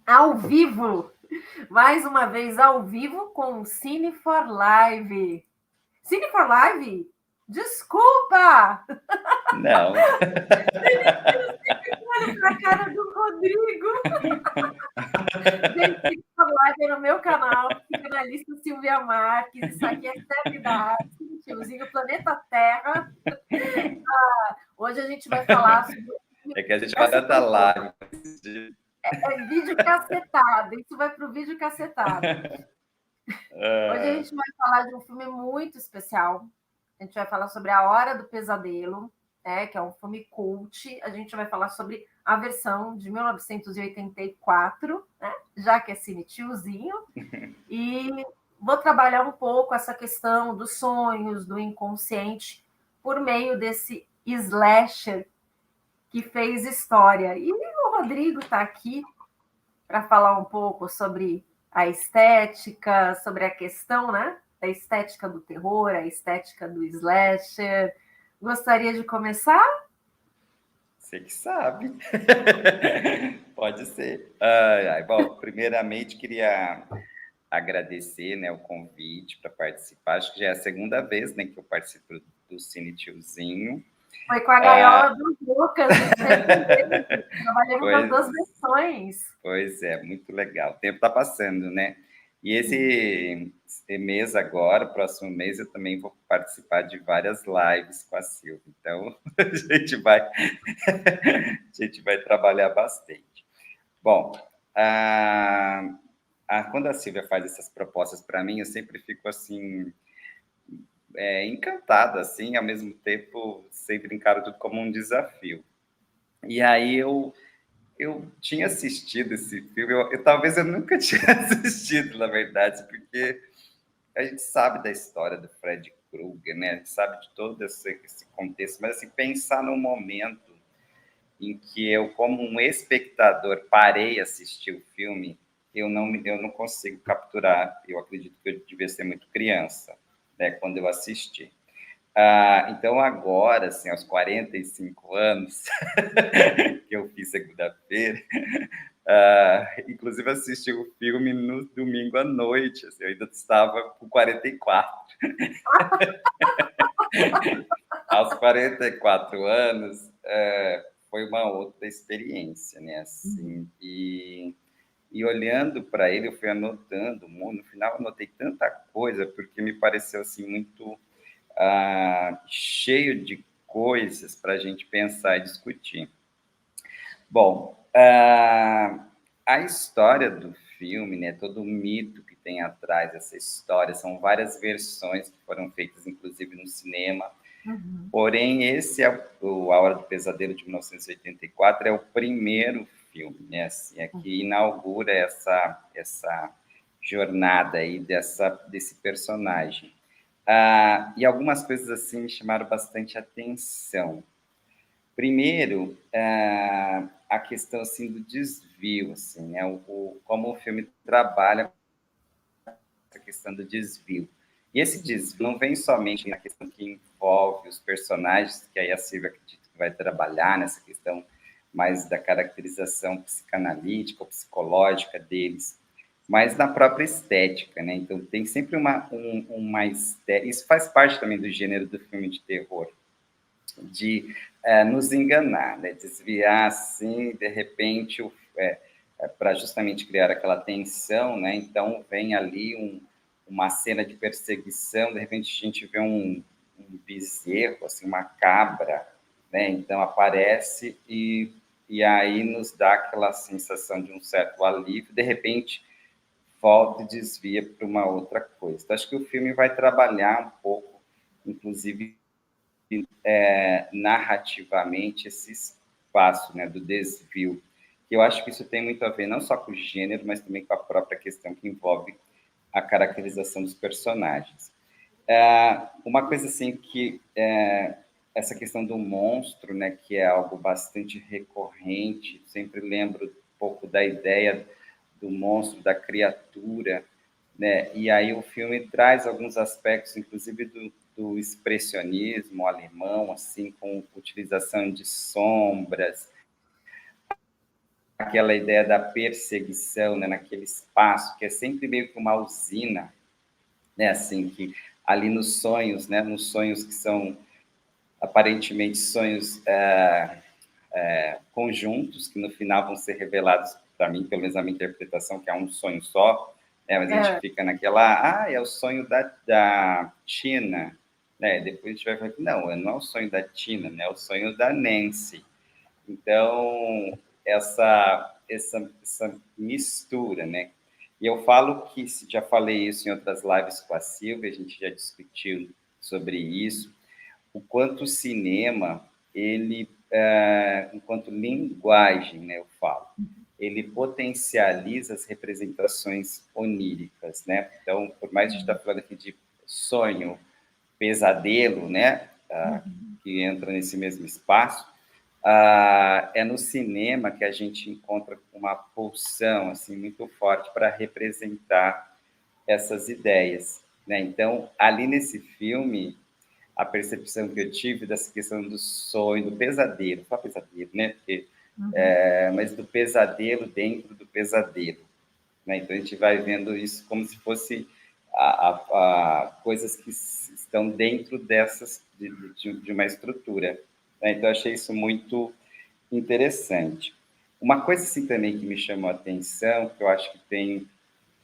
Ao vivo, mais uma vez ao vivo com o Cine for Live. Cine for Live? Desculpa! Não. Olha para a cara do Rodrigo. Gente, Cine for Live é no meu canal, fica na lista Silvia Marques. Isso aqui é seriedade, tiozinho, Planeta Terra. Hoje a gente vai falar sobre. É que a gente vai dar live. É vídeo cacetado, isso vai para o vídeo cacetado. Hoje a gente vai falar de um filme muito especial. A gente vai falar sobre A Hora do Pesadelo, né, que é um filme cult. A gente vai falar sobre a versão de 1984, né, já que é cine tiozinho. E vou trabalhar um pouco essa questão dos sonhos, do inconsciente, por meio desse slasher que fez história. E o Rodrigo está aqui para falar um pouco sobre a estética, sobre a questão, né? A estética do terror, a estética do slasher. Gostaria de começar? Você que sabe. Pode ser. Bom, primeiramente, queria agradecer, né, o convite para participar. Acho que já é a segunda vez, né, que eu participo do Cine Tiozinho. Foi com a Gaiola dos Lucas, trabalhamos nas Pois, duas versões. pois é, muito legal. O tempo está passando, né? E esse mês agora, próximo mês, eu também vou participar de várias lives com a Silvia. Então, a gente vai trabalhar bastante. Bom, quando a Silvia faz essas propostas para mim, eu sempre fico assim, encantado, assim, ao mesmo tempo sempre encaro tudo como um desafio. E aí eu tinha assistido esse filme, talvez eu nunca tinha assistido, na verdade, porque a gente sabe da história do Fred Krueger, né? A gente sabe de todo esse contexto, mas assim, pensar no momento em que eu, como um espectador, parei a assistir o filme, eu não consigo capturar. Eu acredito que eu devia ser muito criança, né, quando eu assisti. Então, agora, assim, aos 45 anos, que eu fiz segunda-feira, inclusive assisti o filme no domingo à noite, assim, eu ainda estava com 44. Aos 44 anos, foi uma outra experiência, né? Assim, e olhando para ele, eu fui anotando, no final anotei tanta coisa, porque me pareceu assim muito cheio de coisas para a gente pensar e discutir. Bom, a história do filme, né, todo o mito que tem atrás dessa história, são várias versões que foram feitas, inclusive no cinema. Porém, esse é A Hora do Pesadelo, de 1984, é o primeiro filme, né, assim, que inaugura essa jornada aí desse personagem. E algumas coisas assim me chamaram bastante atenção. Primeiro, a questão assim do desvio, assim, né, como o filme trabalha essa questão do desvio. E esse desvio não vem somente na questão que envolve os personagens, que aí a Silvia acredita que vai trabalhar nessa questão mais da caracterização psicanalítica ou psicológica deles, mas na própria estética, né? Então tem sempre uma estética. Isso faz parte também do gênero do filme de terror, de nos enganar, né? Desviar assim, de repente, para justamente criar aquela tensão, né? Então vem ali uma cena de perseguição, de repente a gente vê um bezerro, assim, uma cabra, né? Então aparece e aí nos dá aquela sensação de um certo alívio, de repente volta e desvia para uma outra coisa. Então, acho que o filme vai trabalhar um pouco, inclusive narrativamente, esse espaço, né, do desvio. Eu acho que isso tem muito a ver não só com o gênero, mas também com a própria questão que envolve a caracterização dos personagens. Uma coisa assim que essa questão do monstro, né, que é algo bastante recorrente, sempre lembro um pouco da ideia do monstro, da criatura, né? E aí o filme traz alguns aspectos, inclusive do expressionismo alemão, assim, com utilização de sombras, aquela ideia da perseguição, né, naquele espaço, que é sempre meio que uma usina, né, assim, que ali nos sonhos, né, nos sonhos que são aparentemente sonhos conjuntos, que no final vão ser revelados, para mim, pelo menos a minha interpretação, que é um sonho só, né, mas a gente fica naquela, é o sonho da Tina, né, depois a gente vai falar, não é o sonho da Tina, né, é o sonho da Nancy. Então, essa mistura, né? E eu falo que, já falei isso em outras lives com a Silvia, a gente já discutiu sobre isso, o quanto o cinema, ele, enquanto linguagem, né, eu falo, ele potencializa as representações oníricas, né? Então, por mais que a gente está falando aqui de sonho, pesadelo, né, que entra nesse mesmo espaço, é no cinema que a gente encontra uma pulsão assim, muito forte para representar essas ideias, né? Então, ali nesse filme, a percepção que eu tive dessa questão do sonho, do pesadelo, só pesadelo, né? Porque, mas do pesadelo dentro do pesadelo, né? Então, a gente vai vendo isso como se fosse coisas que estão dentro dessas, de uma estrutura, né? Então, achei isso muito interessante. Uma coisa assim também que me chamou a atenção, que eu acho que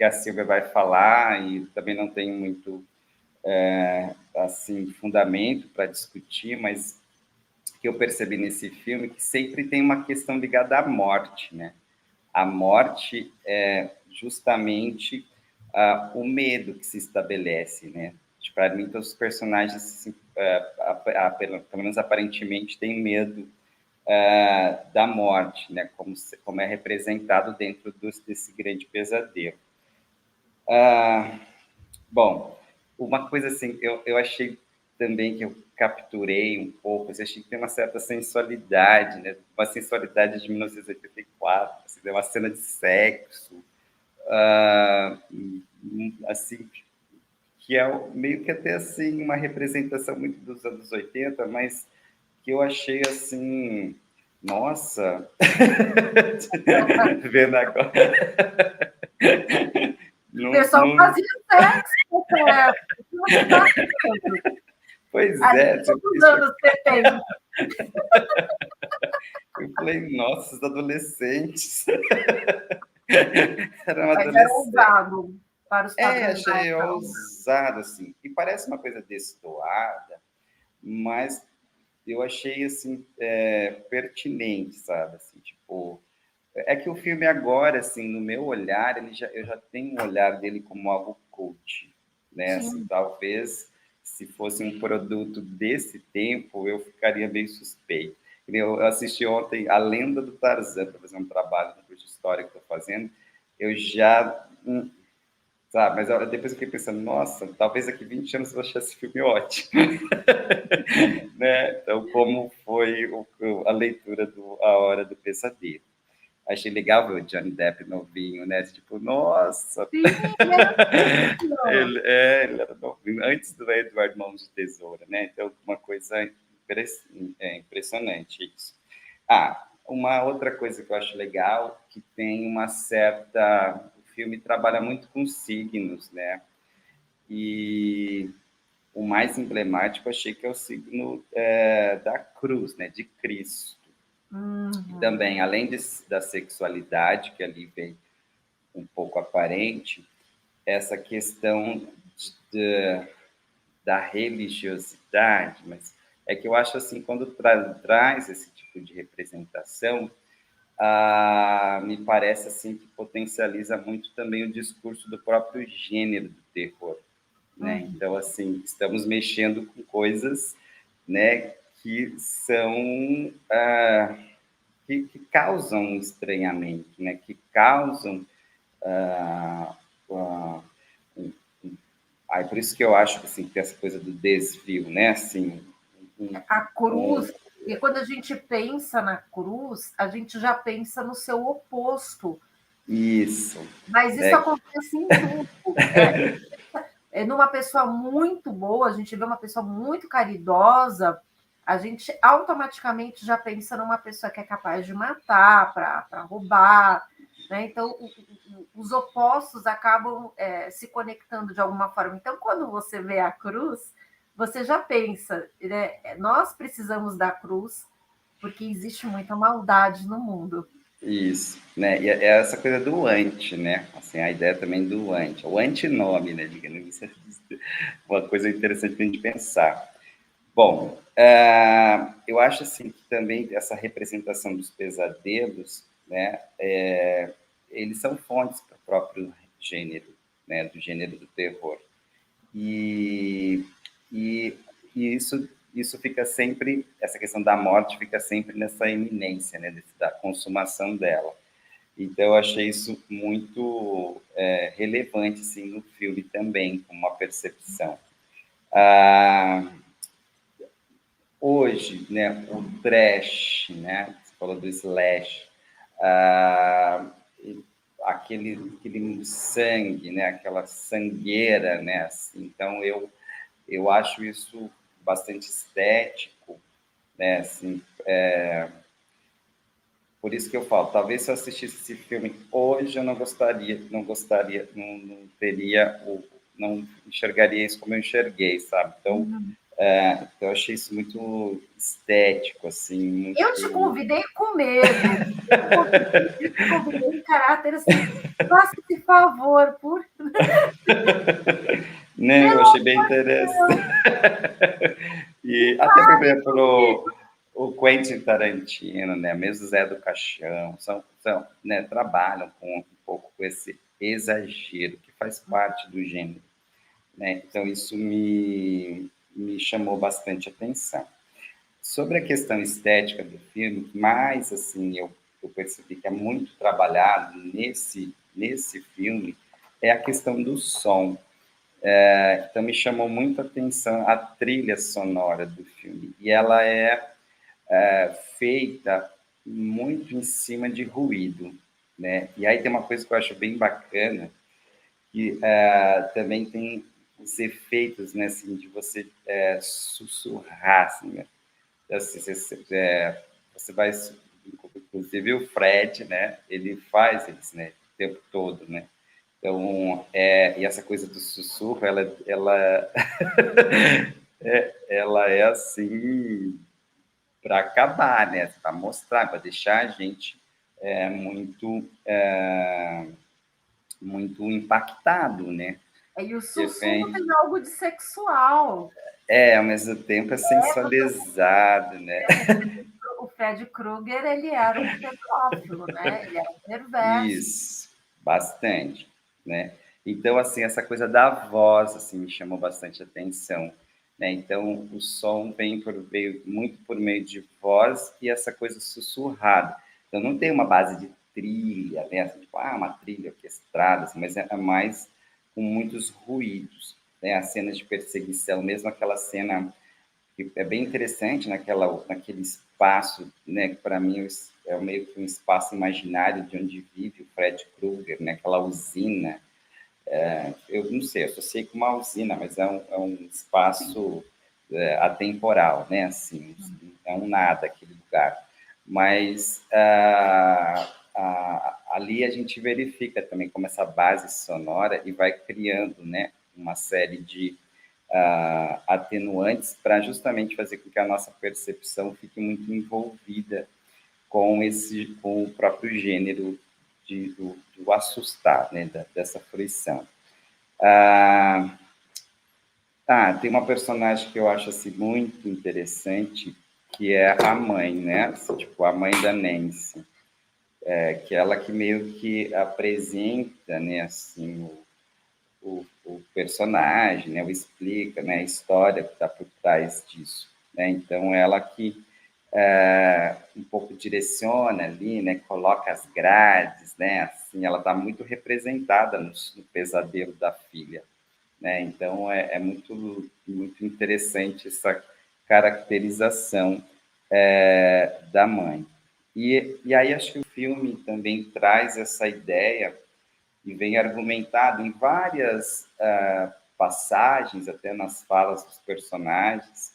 a Silvia vai falar, e também não tenho muito assim fundamento para discutir, mas que eu percebi nesse filme, que sempre tem uma questão ligada à morte, né? A morte é justamente o medo que se estabelece, né? Para mim, todos os personagens, assim, pelo menos aparentemente, têm medo da morte, né? Como é representado dentro desse grande pesadelo. Bom, uma coisa assim, eu achei também que eu capturei um pouco, eu achei que tem uma certa sensualidade, né? Uma sensualidade de 1984, assim, uma cena de sexo, assim, que é meio que até assim uma representação muito dos anos 80, mas que eu achei assim, nossa, vendo agora. O pessoal fazia sexo nessa época. Você está falando? Pois é. Dos anos 70. Eu falei, nossa, os adolescentes. Mas era ousado para os padrões. Achei ousado, assim. E parece uma coisa destoada, mas eu achei, assim, pertinente, sabe? Assim, tipo, é que o filme agora, assim, no meu olhar, eu já tenho um olhar dele como algo cult, né? Assim, talvez, se fosse um produto desse tempo, eu ficaria meio suspeito. Eu assisti ontem A Lenda do Tarzan, para fazer um trabalho no curso de História que estou fazendo, eu já... sabe? Mas depois eu fiquei pensando, nossa, talvez daqui 20 anos eu vou achar esse filme ótimo. Né? Então, como foi a leitura do A Hora do Pesadelo. Achei legal ver o Johnny Depp novinho, né? Tipo, nossa! Sim, ele era novinho, antes do Edward Mãos de Tesoura, né? Então, uma coisa impressionante isso. Uma outra coisa que eu acho legal, que tem uma certa... O filme trabalha muito com signos, né? E o mais emblemático, achei que é o signo da cruz, né? De Cristo. E também, além da sexualidade, que ali vem um pouco aparente, essa questão da religiosidade, mas é que eu acho assim, quando traz esse tipo de representação, me parece assim que potencializa muito também o discurso do próprio gênero do terror, né? Então, assim, estamos mexendo com coisas, né, que são que causam um estranhamento, né? Que causam por isso que eu acho que assim, tem essa coisa do desvio, né? Assim, a cruz, e quando a gente pensa na cruz, a gente já pensa no seu oposto. Isso. Mas isso acontece em tudo. Numa pessoa muito boa, a gente vê uma pessoa muito caridosa, a gente automaticamente já pensa numa pessoa que é capaz de matar, para roubar, né? Então, os opostos acabam se conectando de alguma forma. Então, quando você vê a cruz, você já pensa, né? Nós precisamos da cruz, porque existe muita maldade no mundo. Isso, né? E é essa coisa do anti, né? Assim, a ideia também do anti, o antinome, né? Digamos, isso é uma coisa interessante para a gente pensar. Bom, eu acho assim que também essa representação dos pesadelos, né? Eles são fontes para o próprio gênero, né? Do gênero do terror. E, e, e isso fica sempre, essa questão da morte fica sempre nessa iminência, né? Da consumação dela. Então, eu achei isso muito relevante assim, no filme também, como uma percepção. Hoje, né, o trash, né, você falou do slash, aquele sangue, né, aquela sangueira, né, assim, então eu acho isso bastante estético, né, assim, por isso que eu falo, talvez se eu assistisse esse filme hoje eu não teria, não enxergaria isso como eu enxerguei, sabe? Então, eu achei isso muito estético, assim, muito... Eu te convidei com medo. Eu te convidei em caráter assim, faça esse favor, por... Não, eu achei bem interessante. E até, por exemplo, o Quentin Tarantino, né, mesmo Zé do Caixão, né, trabalham um pouco com esse exagero, que faz parte do gênero. Né? Então, isso me chamou bastante atenção. Sobre a questão estética do filme, mais assim, eu percebi que é muito trabalhado nesse filme, é a questão do som. Então, me chamou muito a atenção a trilha sonora do filme. E ela é feita muito em cima de ruído. Né? E aí tem uma coisa que eu acho bem bacana, que também tem os efeitos, né, assim, de você sussurrar, assim, né? Assim, você vai, inclusive o Fred, né, ele faz isso, né, o tempo todo, né? Então, e essa coisa do sussurro, ela é assim para acabar, né? Para mostrar, para deixar a gente muito impactado, né? E o sussurro tem algo de sexual. Ao mesmo tempo é sensualizado, né? O Fred Krueger, ele era um pedófilo, né? Ele era um perverso. Isso, bastante, né? Então, assim, essa coisa da voz, assim, me chamou bastante atenção, né? Então, o som veio muito por meio de voz e essa coisa sussurrada. Então, não tem uma base de trilha, né? Assim, tipo, uma trilha orquestrada, assim, mas é mais com muitos ruídos, né? As cenas de perseguição, mesmo aquela cena que é bem interessante naquele espaço, né, que para mim é meio que um espaço imaginário de onde vive o Fred Krueger, né, aquela usina. Eu não sei, associei com uma usina, mas é um espaço atemporal, né, assim, é um nada aquele lugar. Mas ali a gente verifica também como essa base sonora e vai criando, né, uma série de atenuantes para justamente fazer com que a nossa percepção fique muito envolvida com o próprio gênero do assustar, né, dessa fruição. Tem uma personagem que eu acho assim, muito interessante, que é a mãe, né? Assim, tipo, a mãe da Nancy, que é ela que meio que apresenta, né, assim, o personagem, né, o explica, né, a história que está por trás disso. Né? Então, ela que um pouco direciona ali, né, coloca as grades, né, assim, ela está muito representada no pesadelo da filha. Né? Então, é muito, muito interessante essa caracterização da mãe. E aí, acho que o filme também traz essa ideia e vem argumentado em várias passagens, até nas falas dos personagens,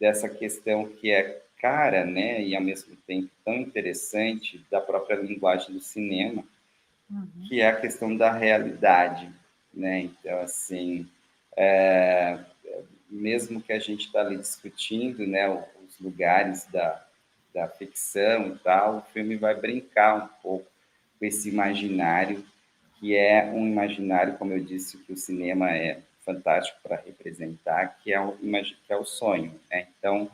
dessa questão que é cara, né, e ao mesmo tempo tão interessante da própria linguagem do cinema, que é a questão da realidade, né? Então, assim, mesmo que a gente está ali discutindo, né, os lugares da ficção e tal, o filme vai brincar um pouco com esse imaginário, que é um imaginário, como eu disse, que o cinema é fantástico para representar, que é o sonho, né? Então,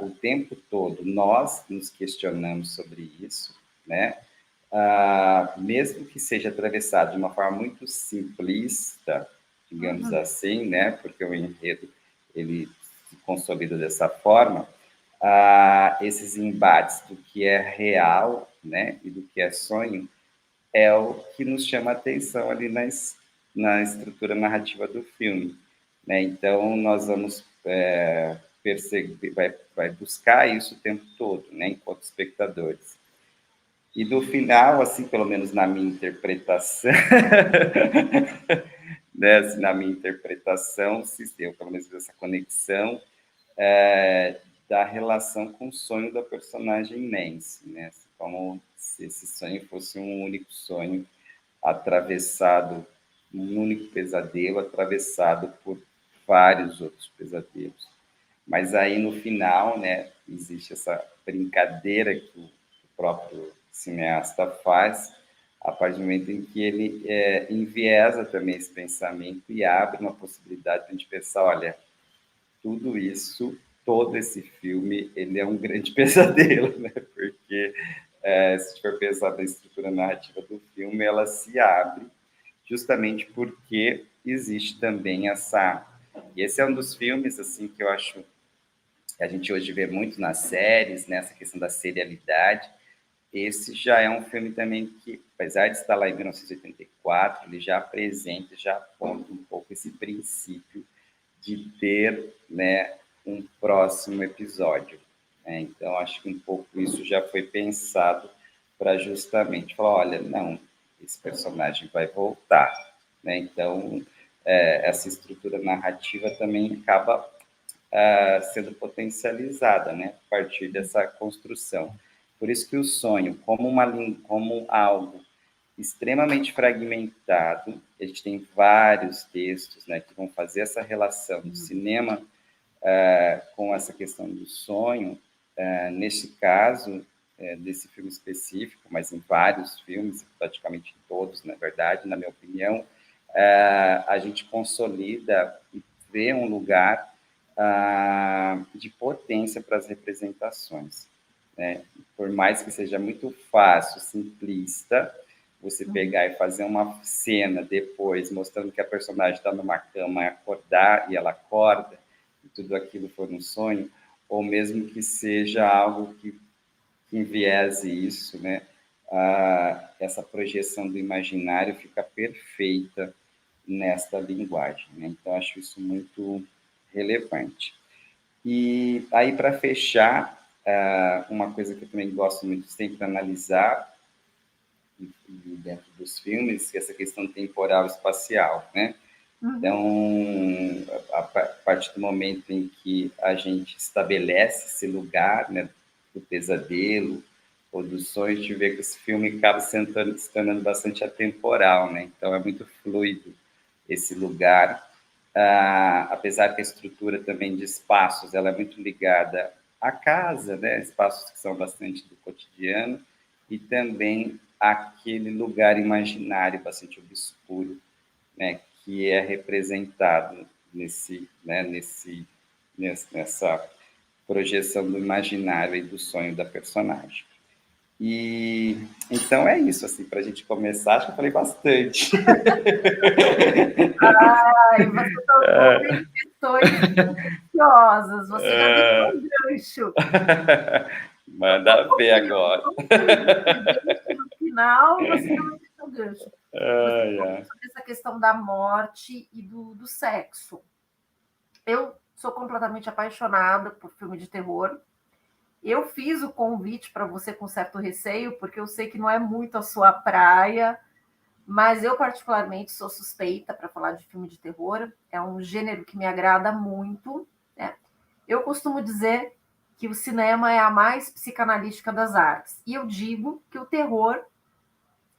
o tempo todo nós nos questionamos sobre isso, né? Mesmo que seja atravessado de uma forma muito simplista, digamos assim, né? Porque o enredo ele se consolida dessa forma, esses embates do que é real, né? E do que é sonho é o que nos chama a atenção ali na estrutura narrativa do filme, né? Então nós vamos perseguir, vai buscar isso o tempo todo, né? Enquanto espectadores. E no final, assim, pelo menos na minha interpretação, né, assim, na minha interpretação, se deu pelo menos essa conexão da relação com o sonho da personagem Nancy, né? Assim, como se esse sonho fosse um único sonho atravessado, um único pesadelo atravessado por vários outros pesadelos. Mas aí no final, né, existe essa brincadeira que o próprio cineasta faz, a partir do momento em que ele enviesa também esse pensamento e abre uma possibilidade de a gente pensar, olha, tudo isso, todo esse filme, ele é um grande pesadelo, né? Porque se a gente for pensar na estrutura narrativa do filme, ela se abre justamente porque existe também essa... E esse é um dos filmes, assim, que eu acho que a gente hoje vê muito nas séries, né? Essa questão da serialidade. Esse já é um filme também que, apesar de estar lá em 1984, ele já apresenta, já aponta um pouco esse princípio de ter, né, um próximo episódio, né? Então, acho que um pouco isso já foi pensado para justamente falar, olha, não, esse personagem vai voltar, né? Então, essa estrutura narrativa também acaba sendo potencializada, né, a partir dessa construção. Por isso que o sonho, como algo extremamente fragmentado, a gente tem vários textos, né, que vão fazer essa relação do cinema com essa questão do sonho, neste caso, desse filme específico, mas em vários filmes, praticamente todos, na verdade, na minha opinião, a gente consolida e vê um lugar de potência para as representações, né? Por mais que seja muito fácil, simplista, você pegar e fazer uma cena depois mostrando que a personagem está numa cama e acordar, e ela acorda, e tudo aquilo foi um sonho, ou mesmo que seja algo que enviese isso, né? Essa projeção do imaginário fica perfeita nesta linguagem, né? Então, acho isso muito relevante. E aí, para fechar, uma coisa que eu também gosto muito de sempre analisar dentro dos filmes, que é essa questão temporal e espacial, né? Então, a partir do momento em que a gente estabelece esse lugar, né, do pesadelo ou do sonho, a gente vê que esse filme acaba se tornando bastante atemporal, né? Então, é muito fluido esse lugar, apesar que a estrutura também de espaços ela é muito ligada à casa, né? Espaços que são bastante do cotidiano, e também aquele lugar imaginário bastante obscuro, né? Que é representado nessa projeção do imaginário e do sonho da personagem. E então é isso, assim, para a gente começar, acho que eu falei bastante. Ai, você tocou em questões preciosas, você já deixou um gancho. Manda ver agora. No final, você também deixou o gancho. Você falou sobre essa questão da morte e do sexo. Eu sou completamente apaixonada por filme de terror. Eu fiz o convite para você com certo receio, porque eu sei que não é muito a sua praia, mas eu particularmente sou suspeita para falar de filme de terror. É um gênero que me agrada muito, né? Eu costumo dizer que o cinema é a mais psicanalítica das artes. E eu digo que o terror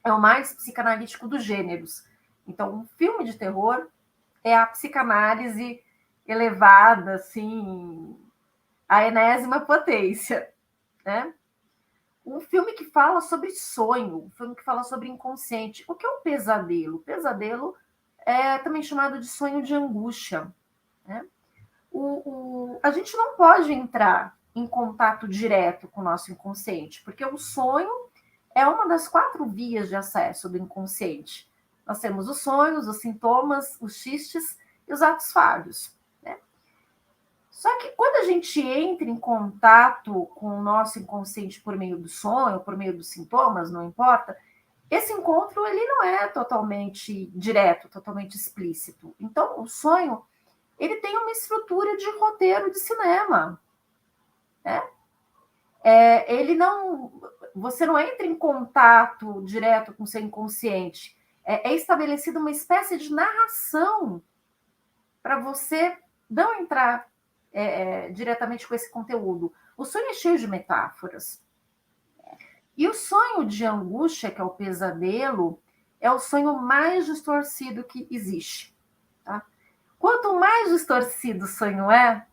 é o mais psicanalítico dos gêneros. Então, um filme de terror é a psicanálise elevada, assim, à enésima potência, né? Um filme que fala sobre sonho, um filme que fala sobre inconsciente. O que é um pesadelo? O pesadelo é também chamado de sonho de angústia, né? A gente não pode entrar em contato direto com o nosso inconsciente, porque o sonho é uma das 4 vias de acesso do inconsciente. Nós temos os sonhos, os sintomas, os xistes e os atos falhos, né? Só que quando a gente entra em contato com o nosso inconsciente por meio do sonho, por meio dos sintomas, não importa, esse encontro ele não é totalmente direto, totalmente explícito. Então, o sonho ele tem uma estrutura de roteiro de cinema, né? Ele não, você não entra em contato direto com o seu inconsciente. É estabelecida uma espécie de narração para você não entrar diretamente com esse conteúdo. O sonho é cheio de metáforas. E o sonho de angústia, que é o pesadelo, é o sonho mais distorcido que existe. Tá? Quanto mais distorcido o sonho é,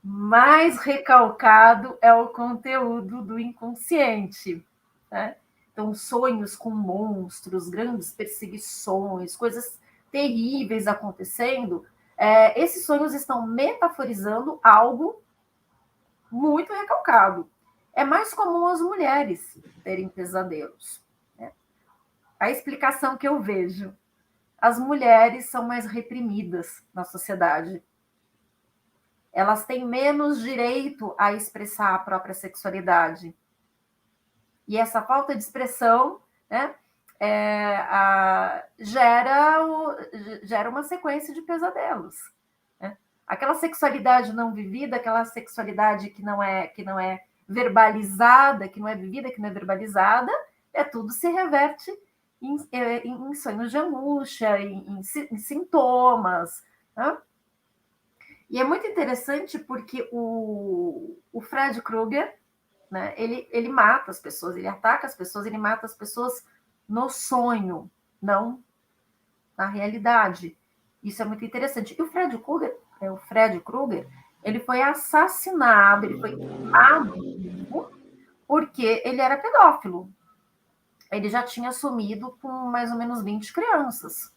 mais recalcado é o conteúdo do inconsciente. Né? Então, sonhos com monstros, grandes perseguições, coisas terríveis acontecendo, esses sonhos estão metaforizando algo muito recalcado. É mais comum as mulheres terem pesadelos. Né? A explicação que eu vejo: as mulheres são mais reprimidas na sociedade. Elas têm menos direito a expressar a própria sexualidade. E essa falta de expressão, né, gera uma sequência de pesadelos. Né? Aquela sexualidade não vivida, aquela sexualidade que não é verbalizada, que não é vivida, que não é verbalizada, tudo se reverte em sonhos de angústia, em sintomas. Né? E é muito interessante porque o Fred Krueger, né, ele mata as pessoas, ele ataca as pessoas, ele mata as pessoas no sonho, não na realidade. Isso é muito interessante. E o Fred Krueger, ele foi assassinado, ele foi queimado porque ele era pedófilo. Ele já tinha assumido com mais ou menos 20 crianças.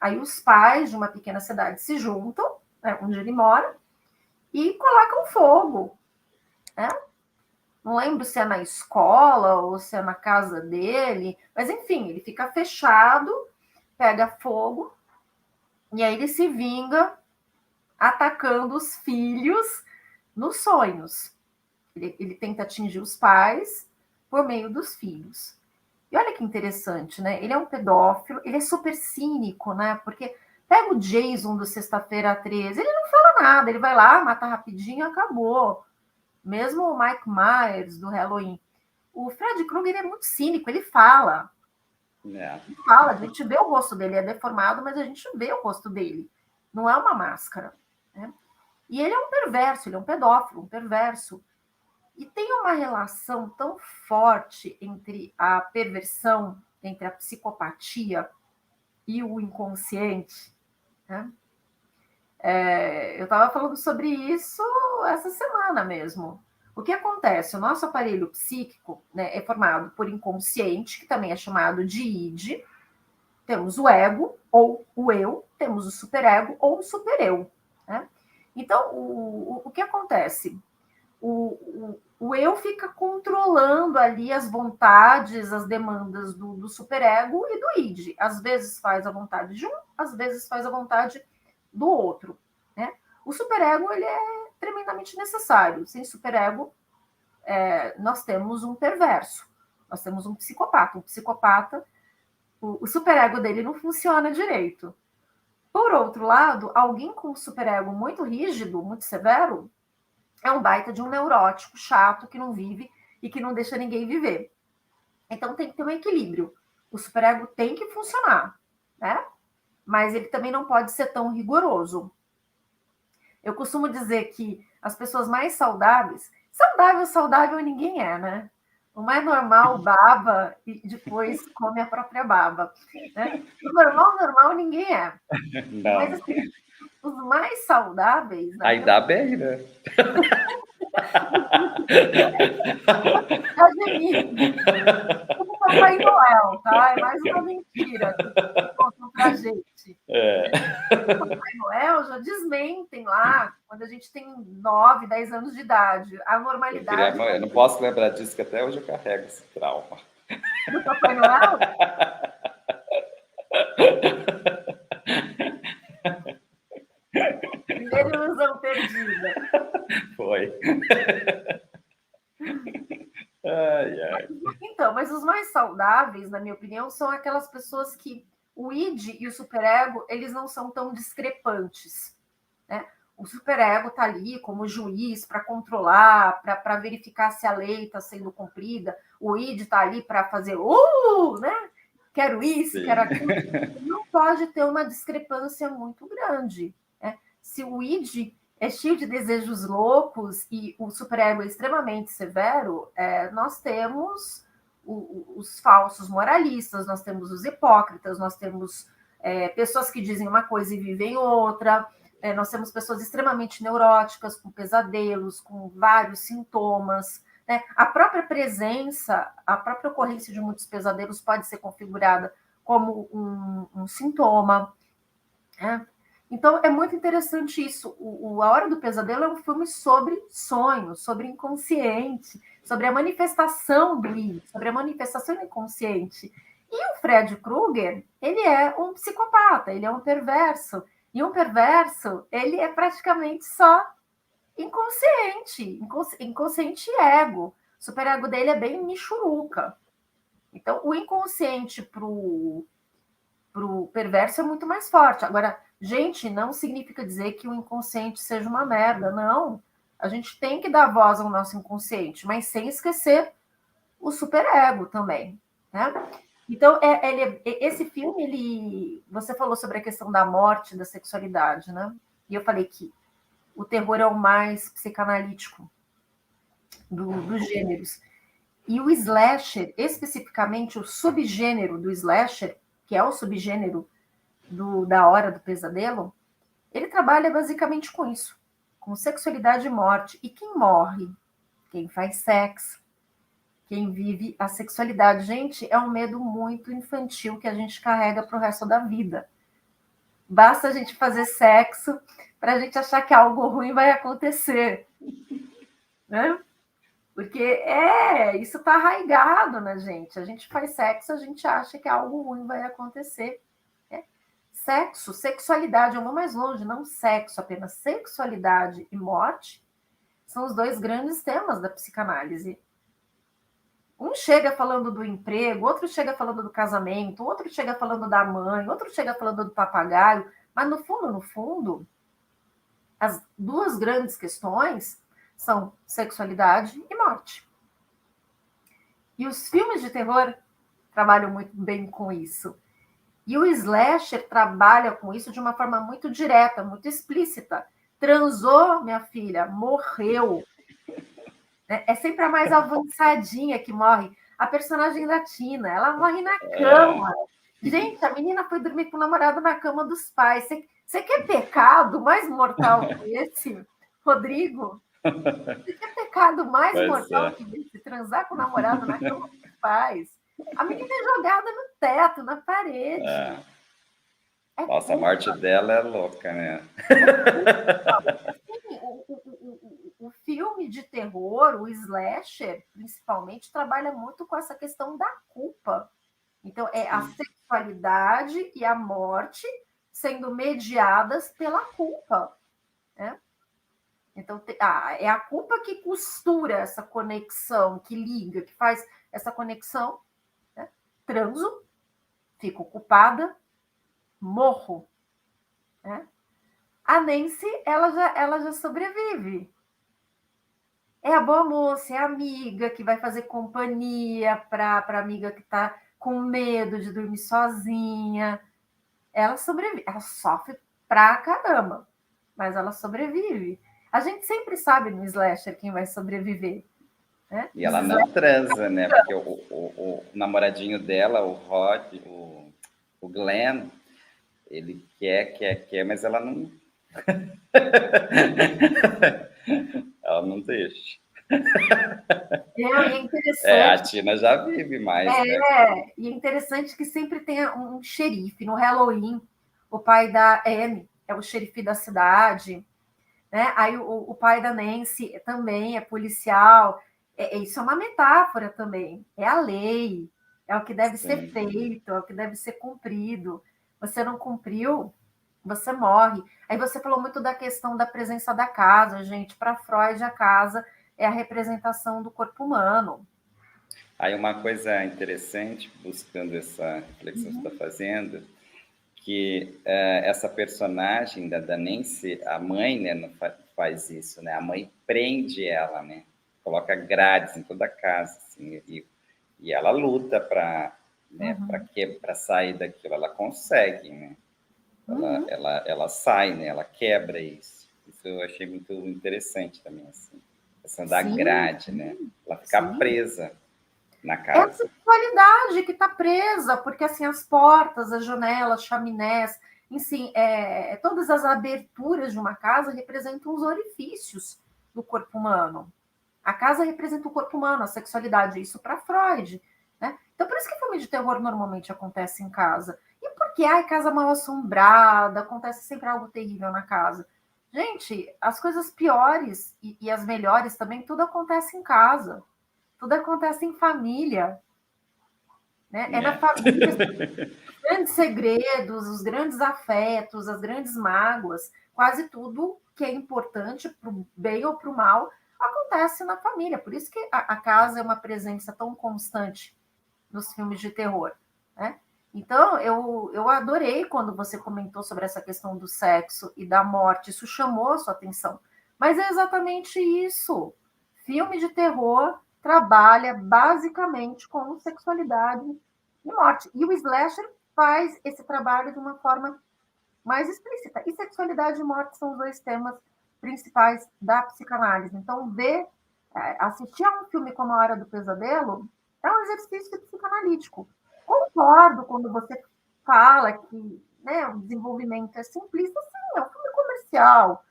Aí os pais de uma pequena cidade se juntam, né, onde ele mora, e colocam fogo. Né? Não lembro se é na escola ou se é na casa dele, mas enfim, ele fica fechado, pega fogo, e aí ele se vinga atacando os filhos nos sonhos. Ele tenta atingir os pais por meio dos filhos. E olha que interessante, né? Ele é um pedófilo, ele é super cínico, né? Porque pega o Jason do Sexta-feira 13, ele não fala nada, ele vai lá, mata rapidinho, acabou. Mesmo o Mike Myers do Halloween. O Fred Krueger é muito cínico, ele fala. Ele fala, a gente vê o rosto dele, é deformado, mas a gente vê o rosto dele. Não é uma máscara. Né? E ele é um perverso, ele é um pedófilo, um perverso. E tem uma relação tão forte entre a perversão, entre a psicopatia e o inconsciente. Né? Eu estava falando sobre isso essa semana mesmo. O que acontece? O nosso aparelho psíquico, né, é formado por inconsciente, que também é chamado de id. Temos o ego, ou o eu, temos o superego, ou o supereu. Né? Então, o que acontece? O eu fica controlando ali as vontades, as demandas do superego e do id. Às vezes faz a vontade de um, às vezes faz a vontade do outro. Né? O superego ele é tremendamente necessário. Sem superego, nós temos um perverso, nós temos um psicopata. Um psicopata, o superego dele não funciona direito. Por outro lado, alguém com um superego muito rígido, muito severo, é um baita de um neurótico chato que não vive e que não deixa ninguém viver. Então tem que ter um equilíbrio. O superego tem que funcionar, né? Mas ele também não pode ser tão rigoroso. Eu costumo dizer que as pessoas mais saudáveis, saudável ninguém é, né? O mais normal baba e depois come a própria baba, né? O normal ninguém é. Mas Não. assim, os mais saudáveis, na Aí minha dá bem, né? como Papai Noel, tá? É mais uma mentira que contam pra gente. Papai Noel já desmentem lá quando a gente tem 9, 10 anos de idade. A normalidade Eu não posso lembrar disso, que até hoje eu carrego esse trauma. do Papai Noel. Primeira ilusão perdida. Foi. Ai, ai. Então, mas os mais saudáveis, na minha opinião, são aquelas pessoas que o id e o superego, eles não são tão discrepantes, né? O superego está ali como juiz para controlar, para verificar se a lei está sendo cumprida. O id está ali para fazer, né? Quero isso, Sim. quero aquilo. Não pode ter uma discrepância muito grande, né? Se o id é cheio de desejos loucos e o superego é extremamente severo, nós temos os falsos moralistas, nós temos os hipócritas, nós temos pessoas que dizem uma coisa e vivem outra, nós temos pessoas extremamente neuróticas, com pesadelos, com vários sintomas, né? A própria presença, a própria ocorrência de muitos pesadelos pode ser configurada como um sintoma, né? Então, é muito interessante isso. A Hora do Pesadelo é um filme sobre sonhos, sobre inconsciente, sobre a manifestação do id, sobre a manifestação inconsciente. E o Fred Krueger, ele é um psicopata, ele é um perverso. E um perverso, ele é praticamente só inconsciente, inconsciente ego. O superego dele é bem michuruca. Então, o inconsciente para o perverso é muito mais forte. Agora, gente, não significa dizer que o inconsciente seja uma merda, não. A gente tem que dar voz ao nosso inconsciente, mas sem esquecer o superego também, né? Então, esse filme, você falou sobre a questão da morte, da sexualidade, né? E eu falei que o terror é o mais psicanalítico dos gêneros. E o slasher, especificamente o subgênero do slasher, que é o subgênero da Hora do Pesadelo, ele trabalha basicamente com isso, com sexualidade e morte. E quem morre? Quem faz sexo, quem vive a sexualidade. Gente, é um medo muito infantil que a gente carrega para o resto da vida. Basta a gente fazer sexo para a gente achar que algo ruim vai acontecer, né? Porque isso está arraigado na gente. A gente faz sexo, a gente acha que algo ruim vai acontecer. Sexo, sexualidade, eu vou mais longe, não sexo, apenas sexualidade e morte são os dois grandes temas da psicanálise. Um chega falando do emprego, outro chega falando do casamento, outro chega falando da mãe, outro chega falando do papagaio, mas no fundo, as duas grandes questões são sexualidade e morte. E os filmes de terror trabalham muito bem com isso. E o slasher trabalha com isso de uma forma muito direta, muito explícita. Transou, minha filha, morreu. É sempre a mais avançadinha que morre. A personagem latina, ela morre na cama. Gente, a menina foi dormir com o namorado na cama dos pais. Você quer pecado mais mortal que esse, Rodrigo? Você quer pecado mais mortal que esse? Transar com o namorado na cama dos pais? A menina é jogada no teto, na parede. Nossa, a morte dela é louca, né? O filme de terror, o slasher, principalmente, trabalha muito com essa questão da culpa. Então, é a sexualidade e a morte sendo mediadas pela culpa, né? Então, é a culpa que costura essa conexão, que liga, que faz essa conexão, né? Transo, fico culpada, morro, né? A Nancy, ela já sobrevive. É a boa moça, é a amiga que vai fazer companhia para a amiga que está com medo de dormir sozinha. Ela sobrevive, ela sofre pra caramba, mas ela sobrevive. A gente sempre sabe no slasher quem vai sobreviver. Né? E ela não transa, né? Porque o namoradinho dela, o Rod, o Glenn, ele quer, mas ela não. Ela não deixa. E é interessante. A Tina já vive mais, né? E é interessante que sempre tem um xerife. No Halloween, o pai da Anne é o xerife da cidade, né? Aí o pai da Nancy também é policial. Isso é uma metáfora também. É a lei, é o que deve ser feito, é o que deve ser cumprido. Você não cumpriu, você morre. Aí você falou muito da questão da presença da casa, gente. Para Freud, a casa é a representação do corpo humano. Aí uma coisa interessante, buscando essa reflexão que você está fazendo, que essa personagem da Nancy, a mãe, né, não faz isso, né? A mãe prende ela, né? Coloca grades em toda a casa, assim, e ela luta para, né, para sair daquilo. Ela consegue, né? Ela sai, né? Ela quebra isso. Isso eu achei muito interessante também, assim. Essa da grade, né? Ela fica presa na casa. É a sexualidade que está presa, porque assim as portas, as janelas, chaminés, enfim, todas as aberturas de uma casa representam os orifícios do corpo humano. A casa representa o corpo humano, a sexualidade, isso para Freud. Né? Então, por isso que filme de terror normalmente acontece em casa. E por que casa mal assombrada, acontece sempre algo terrível na casa? Gente, as coisas piores e as melhores também, tudo acontece em casa. Tudo acontece em família. Né? É na família os grandes segredos, os grandes afetos, as grandes mágoas, quase tudo que é importante para o bem ou para o mal acontece na família. Por isso que a casa é uma presença tão constante nos filmes de terror. Né? Então, eu adorei quando você comentou sobre essa questão do sexo e da morte. Isso chamou a sua atenção. Mas é exatamente isso. Filme de terror trabalha basicamente com sexualidade e morte. E o slasher faz esse trabalho de uma forma mais explícita. E sexualidade e morte são os dois temas principais da psicanálise. Então, assistir a um filme como A Hora do Pesadelo é um exercício psicanalítico. Concordo quando você fala que, né, o desenvolvimento é simplista, sim, é um filme comercial,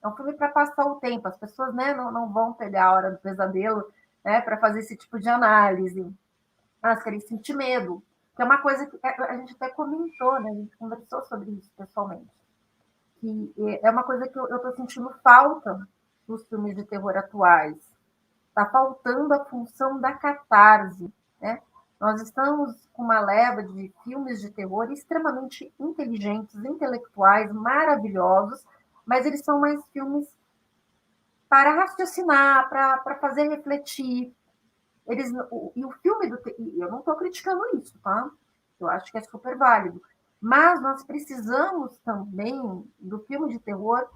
é um filme para passar o tempo. As pessoas, né, não vão pegar A Hora do Pesadelo, né, para fazer esse tipo de análise. Elas querem sentir medo, que é uma coisa que a gente até comentou, né, a gente conversou sobre isso pessoalmente. Que é uma coisa que eu estou sentindo falta nos filmes de terror atuais. Está faltando a função da catarse. Né? Nós estamos com uma leva de filmes de terror extremamente inteligentes, intelectuais, maravilhosos, mas eles são mais filmes para raciocinar, para fazer refletir. E o filme eu não estou criticando isso, tá? Eu acho que é super válido. Mas nós precisamos também do filme de terror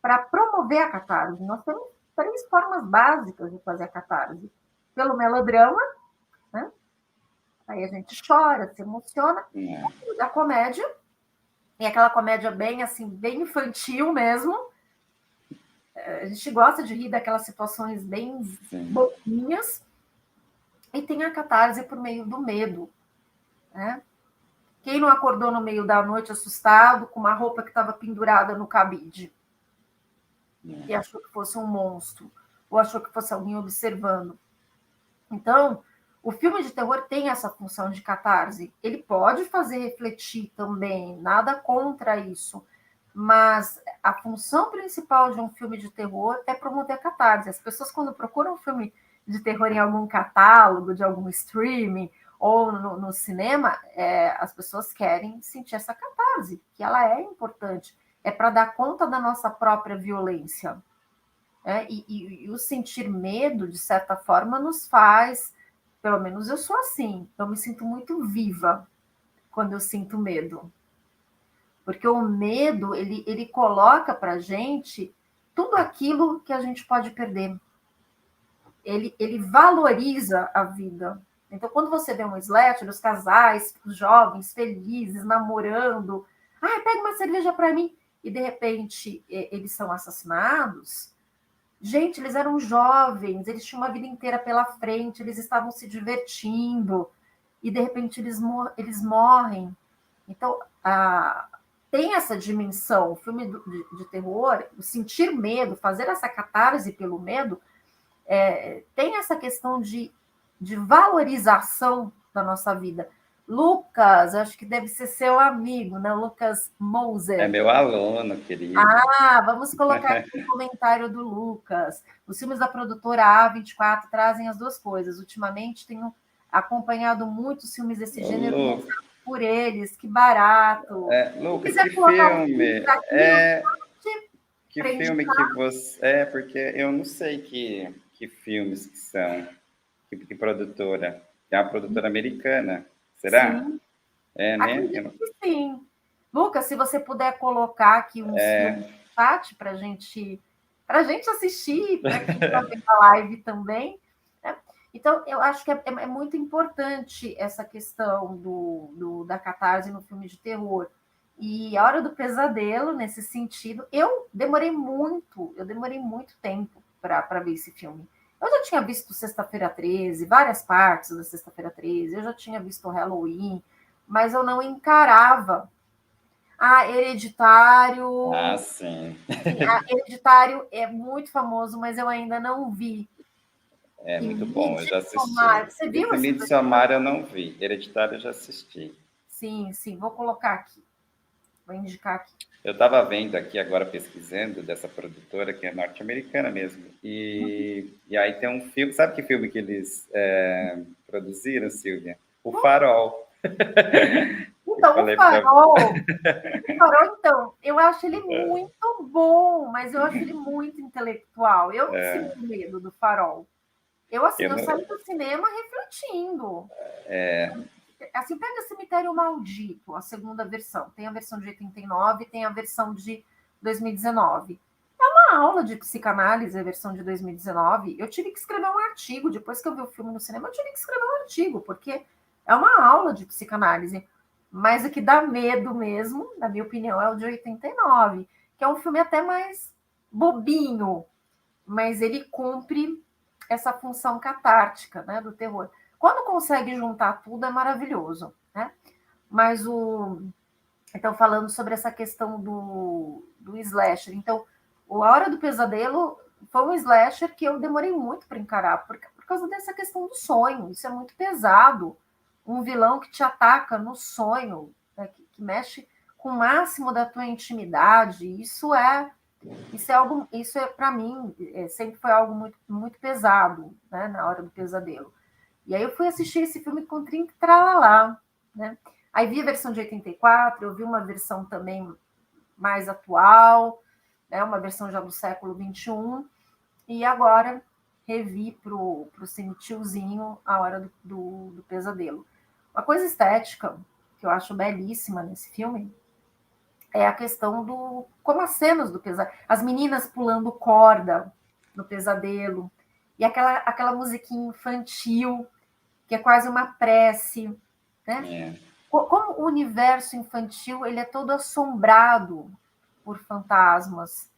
para promover a catarse. Nós temos 3 formas básicas de fazer a catarse. Pelo melodrama, né? Aí a gente chora, se emociona. A comédia, e aquela comédia bem assim, bem infantil mesmo. A gente gosta de rir daquelas situações bem bobinhas. E tem a catarse por meio do medo. Né? Quem não acordou no meio da noite assustado com uma roupa que estava pendurada no cabide? E achou que fosse um monstro, ou achou que fosse alguém observando. Então, o filme de terror tem essa função de catarse. Ele pode fazer refletir também, nada contra isso. Mas a função principal de um filme de terror é promover a catarse. As pessoas, quando procuram um filme de terror em algum catálogo, de algum streaming, ou no cinema, as pessoas querem sentir essa catarse, que ela é importante. É para dar conta da nossa própria violência. E o sentir medo, de certa forma, nos faz, pelo menos eu sou assim, eu me sinto muito viva quando eu sinto medo. Porque o medo, ele coloca para a gente tudo aquilo que a gente pode perder. Ele valoriza a vida. Então, quando você vê um slasher, os casais, os jovens, felizes, namorando, pega uma cerveja para mim. e de repente eles são assassinados. Gente, eles eram jovens, eles tinham uma vida inteira pela frente, eles estavam se divertindo, e de repente eles morrem. Então, tem essa dimensão, o filme de terror, o sentir medo, fazer essa catarse pelo medo, tem essa questão de valorização da nossa vida. Lucas, acho que deve ser seu amigo, né? Lucas Moser. É meu aluno, querido. Vamos colocar aqui um comentário do Lucas. Os filmes da produtora A24 trazem as duas coisas. Ultimamente tenho acompanhado muitos filmes desse gênero por eles, que barato. Lucas, que filme? Que filme que você... porque eu não sei que filmes que são, que produtora. É uma produtora americana, será? Sim. Né? Acredito que sim. Lucas, se você puder colocar aqui uns filmes no chat para a gente assistir, para quem está vendo a live também. Né? Então, eu acho que é muito importante essa questão da catarse no filme de terror. E A Hora do Pesadelo, nesse sentido, eu demorei muito tempo para ver esse filme. Eu já tinha visto Sexta-feira 13, várias partes da Sexta-feira 13, eu já tinha visto Halloween, mas eu não encarava. Hereditário. Sim. Hereditário é muito famoso, mas eu ainda não vi. É muito bom, eu já assisti. Você viu? O Midsommar eu não vi, Hereditário eu já assisti. Sim, vou colocar aqui. Vou indicar aqui. Eu estava vendo aqui agora, pesquisando, dessa produtora, que é norte-americana mesmo. E aí tem um filme, sabe que filme que eles produziram, Silvia? O Farol. Então, o Farol, então, eu acho ele muito bom, mas eu acho ele muito intelectual. Eu não sinto medo do Farol. Eu saí do cinema refletindo. Assim, pega Cemitério Maldito, a segunda versão. Tem a versão de 89, tem a versão de 2019. É uma aula de psicanálise, a versão de 2019. Eu tive que escrever um artigo. Depois que eu vi o filme no cinema, eu tive que escrever um artigo, porque é uma aula de psicanálise. Mas o que dá medo mesmo, na minha opinião, é o de 89, que é um filme até mais bobinho, mas ele cumpre essa função catártica, né, do terror. Quando consegue juntar tudo, é maravilhoso, né? Mas então, falando sobre essa questão do slasher. Então, A Hora do Pesadelo foi um slasher que eu demorei muito para encarar, por causa dessa questão do sonho. Isso é muito pesado. Um vilão que te ataca no sonho, né, que mexe com o máximo da tua intimidade. Isso é para mim, sempre foi algo muito, muito pesado, né, na Hora do Pesadelo. E aí eu fui assistir esse filme com 30 tralalá, né? Aí vi a versão de 84, eu vi uma versão também mais atual, né, uma versão já do século XXI, e agora revi para o Cine Tiozinho A Hora do Pesadelo. Uma coisa estética que eu acho belíssima nesse filme é a questão como as cenas do pesadelo, as meninas pulando corda no pesadelo, e aquela musiquinha infantil, que é quase uma prece, né? Como o universo infantil ele é todo assombrado por fantasmas.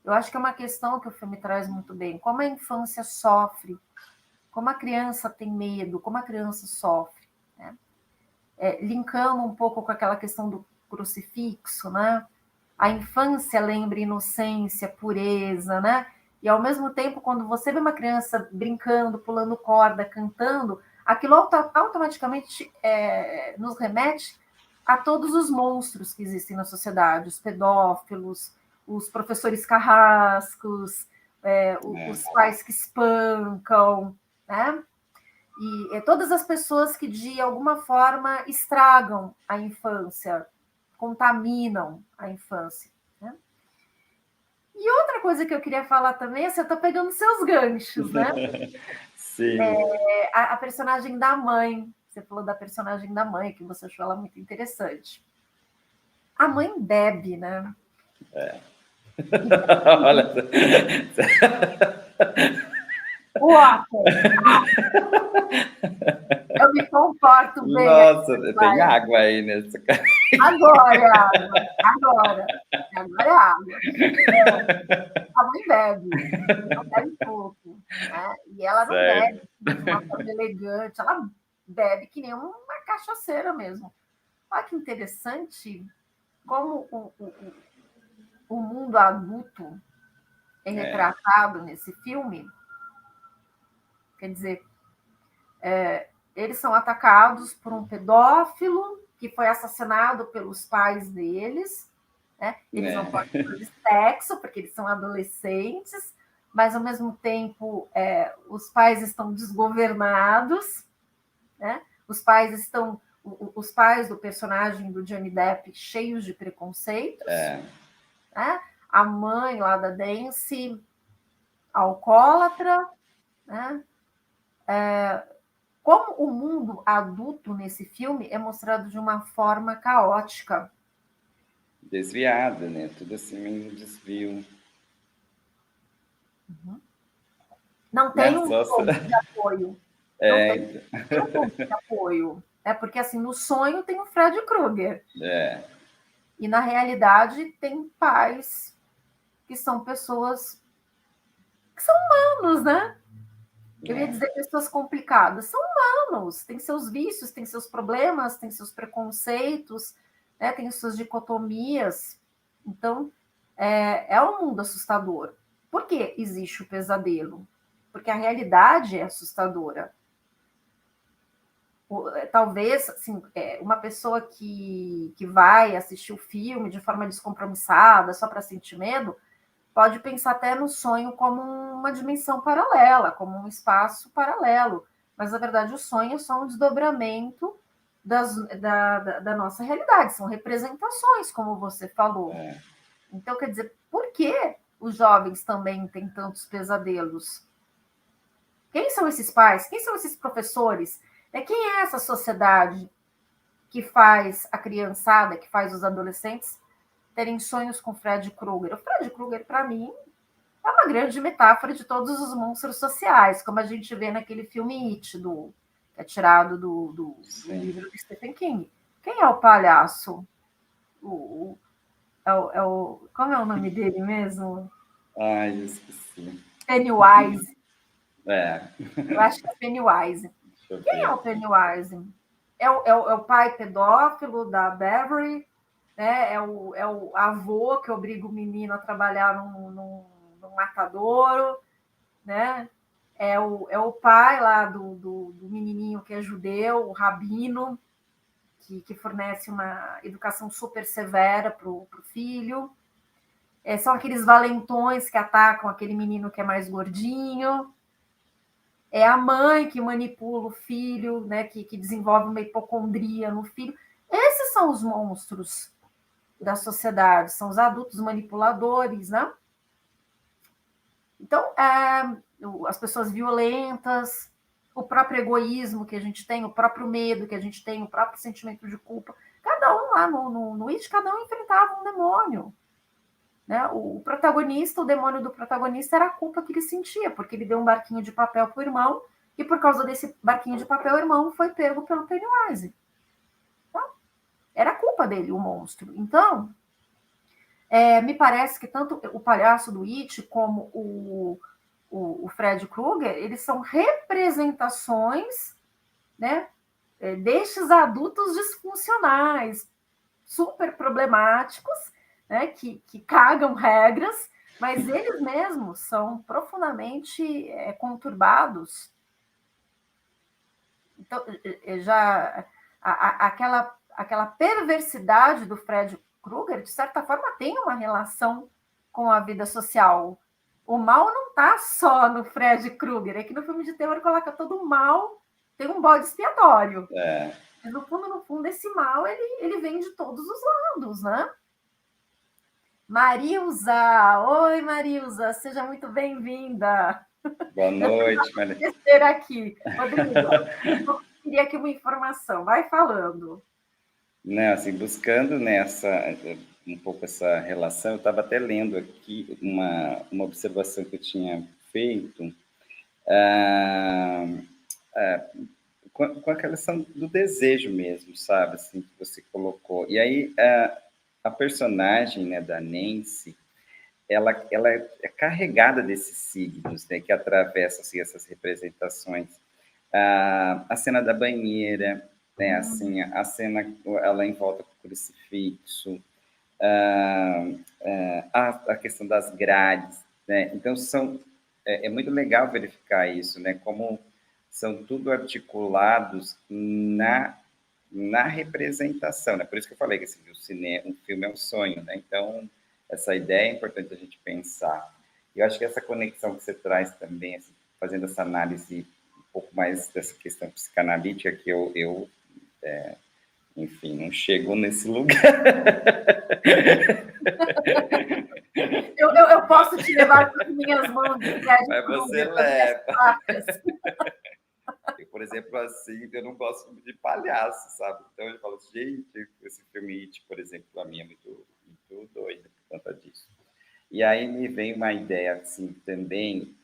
Eu acho que é uma questão que o filme traz muito bem. Como a infância sofre, como a criança tem medo, como a criança sofre. Né? Linkando um pouco com aquela questão do crucifixo, né? A infância lembra inocência, pureza, né? E ao mesmo tempo, quando você vê uma criança brincando, pulando corda, cantando, aquilo automaticamente nos remete a todos os monstros que existem na sociedade, os pedófilos, os professores carrascos, os pais que espancam, né? E todas as pessoas que, de alguma forma, estragam a infância, contaminam a infância. Né? E outra coisa que eu queria falar também é, você está pegando seus ganchos, né? Sim. A personagem da mãe, você falou da personagem da mãe, que você achou ela muito interessante. A mãe bebe, né? Olha. O Otto. Eu me comporto bem. Nossa, tem água aí nessa. Agora é água. Agora é água. A mãe bebe. Não bebe pouco. Né? E ela não bebe de uma forma elegante. Ela bebe que nem uma cachaceira mesmo. Olha que interessante como o mundo adulto é retratado nesse filme. Quer dizer, eles são atacados por um pedófilo que foi assassinado pelos pais deles. Né? Eles não podem fazer sexo, porque eles são adolescentes, mas, ao mesmo tempo, os pais estão desgovernados. Né? Os pais do personagem do Johnny Depp cheios de preconceitos. Né? A mãe lá da Dancy, alcoólatra. Né? Como o mundo adulto nesse filme é mostrado de uma forma caótica. Desviada, né? Tudo assim, um desvio. Não tem um ponto de apoio. Não tem um ponto de apoio. Porque, assim, no sonho tem o Fred Krueger. E, na realidade, tem pais que são pessoas que são humanos, né? Eu ia dizer pessoas complicadas. São humanos, têm seus vícios, têm seus problemas, têm seus preconceitos, né? Têm suas dicotomias. Então, é um mundo assustador. Por que existe o pesadelo? Porque a realidade é assustadora. Talvez, assim, uma pessoa que vai assistir o filme de forma descompromissada, só para sentir medo, pode pensar até no sonho como uma dimensão paralela, como um espaço paralelo. Mas, na verdade, o sonho é só um desdobramento da nossa realidade, são representações, como você falou. Então, quer dizer, por que os jovens também têm tantos pesadelos? Quem são esses pais? Quem são esses professores? Quem é essa sociedade que faz a criançada, que faz os adolescentes terem sonhos com Fred Krueger? O Fred Krueger, para mim, é uma grande metáfora de todos os monstros sociais, como a gente vê naquele filme It, que é tirado do livro do Stephen King. Quem é o palhaço? Como é o nome dele mesmo? Ai, eu esqueci. Pennywise. Eu acho que é Pennywise. Quem é o Pennywise? É o pai pedófilo da Beverly, né? É o avô que obriga o menino a trabalhar num matadouro, né? É o pai lá do menininho que é judeu, o rabino, que fornece uma educação super severa para o filho. São aqueles valentões que atacam aquele menino que é mais gordinho. É a mãe que manipula o filho, né, que desenvolve uma hipocondria no filho. Esses são os monstros da sociedade, são os adultos manipuladores, né? Então, as pessoas violentas, o próprio egoísmo que a gente tem, o próprio medo que a gente tem, o próprio sentimento de culpa. Cada um lá no It, cada um enfrentava um demônio. Né? O protagonista, o demônio do protagonista era a culpa que ele sentia, porque ele deu um barquinho de papel para o irmão, e por causa desse barquinho de papel, o irmão foi pego pelo Pennywise. Então, era a culpa dele, o monstro. Então, me parece que tanto o palhaço do It como o Fred Krueger, eles são representações, né, destes adultos disfuncionais, super problemáticos, né, que cagam regras, mas eles mesmos são profundamente conturbados. Então, já aquela perversidade do Fred Krueger, de certa forma, tem uma relação com a vida social. O mal não está só no Fred Krueger, é que no filme de terror coloca todo o mal, tem um bode expiatório. Mas no fundo, esse mal, ele vem de todos os lados, né? Marilza! Oi, Marilza! Seja muito bem-vinda! Boa noite, Maria. Ter aqui. Rodrigo, eu queria aqui uma informação. Vai falando. Não, assim, buscando um pouco essa relação, eu estava até lendo aqui uma observação que eu tinha feito. com a questão do desejo mesmo, sabe, assim, que você colocou. E aí, a personagem, né, da Nancy, ela é carregada desses signos, né, que atravessam assim, essas representações. A cena da banheira, né, assim, a cena, ela em volta com o crucifixo, a questão das grades, né? Então, é muito legal verificar isso, né? Como são tudo articulados na representação, né? Por isso que eu falei que assim, um filme é um sonho, né? Então, essa ideia é importante a gente pensar. E eu acho que essa conexão que você traz também, assim, fazendo essa análise um pouco mais dessa questão psicanalítica, que enfim, não chego nesse lugar. Eu posso te levar com minhas mãos de Mas você leva. Eu, por exemplo, assim, eu não gosto de palhaço, sabe? Então eu falo, gente, esse filme It, por exemplo, para mim é muito, muito doido por conta disso. E aí me vem uma ideia, assim, também,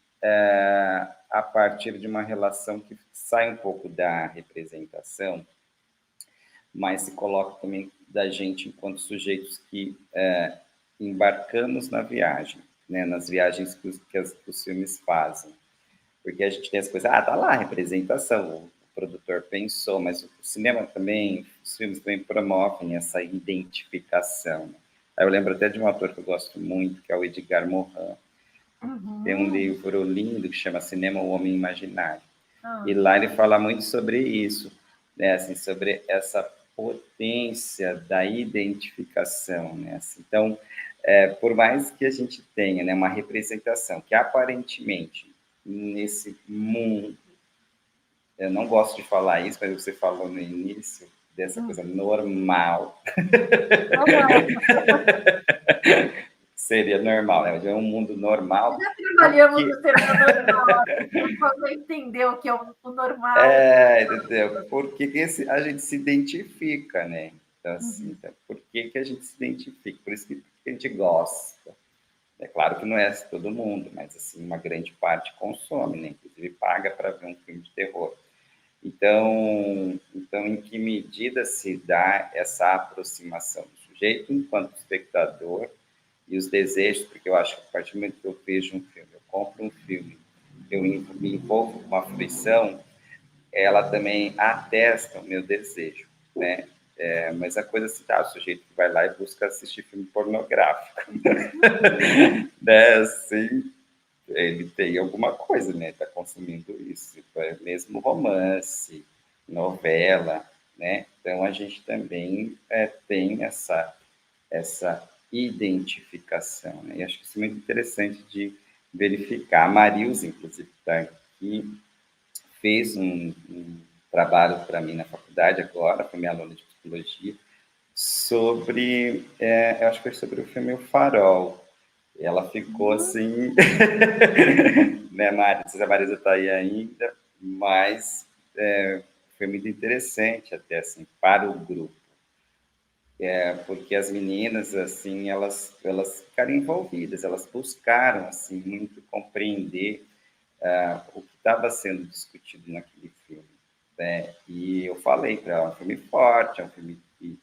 a partir de uma relação que sai um pouco da representação, mas se coloca também da gente enquanto sujeitos que embarcamos na viagem, né? Nas viagens que os filmes fazem. Porque a gente tem as coisas, tá lá a representação, o produtor pensou, mas o cinema também, os filmes também promovem essa identificação. Aí eu lembro até de um ator que eu gosto muito, que é o Edgar Morin. Tem um livro lindo que chama Cinema, o Homem Imaginário. E lá ele fala muito sobre isso, né? Assim, sobre essa potência da identificação, né? Assim, então, por mais que a gente tenha, né, uma representação que aparentemente nesse mundo, eu não gosto de falar isso, mas você falou no início dessa coisa normal. Seria normal, né? É um mundo normal. Já trabalhamos no termo normal, quando entender o que é o normal. Entendeu? Por que a gente se identifica, né? Então, assim, então, por que a gente se identifica? Por isso que a gente gosta. É claro que não é todo mundo, mas assim, uma grande parte consome, né? Inclusive paga para ver um filme de terror. Então, em que medida se dá essa aproximação do sujeito enquanto espectador e os desejos, porque eu acho que a partir do momento que eu vejo um filme, eu compro um filme, eu me envolvo com uma fruição, ela também atesta o meu desejo, né? Mas a coisa assim, o sujeito que vai lá e busca assistir filme pornográfico, né? Assim, ele tem alguma coisa, né? Está consumindo isso, mesmo romance, novela, né? Então a gente também tem essa identificação, né? E acho que isso é muito interessante de verificar. A Marilza, inclusive, está aqui, fez um trabalho para mim na faculdade agora, foi minha aluna de psicologia, sobre, eu acho que foi sobre o filme O Farol. Ela ficou assim, né, Mari? Não sei se a Marisa está aí ainda, mas foi muito interessante até, assim, para o grupo. Porque as meninas, assim, elas ficaram envolvidas, elas buscaram, assim, muito compreender o que estava sendo discutido naquele filme, né? E eu falei para ela, é um filme forte, é um filme que,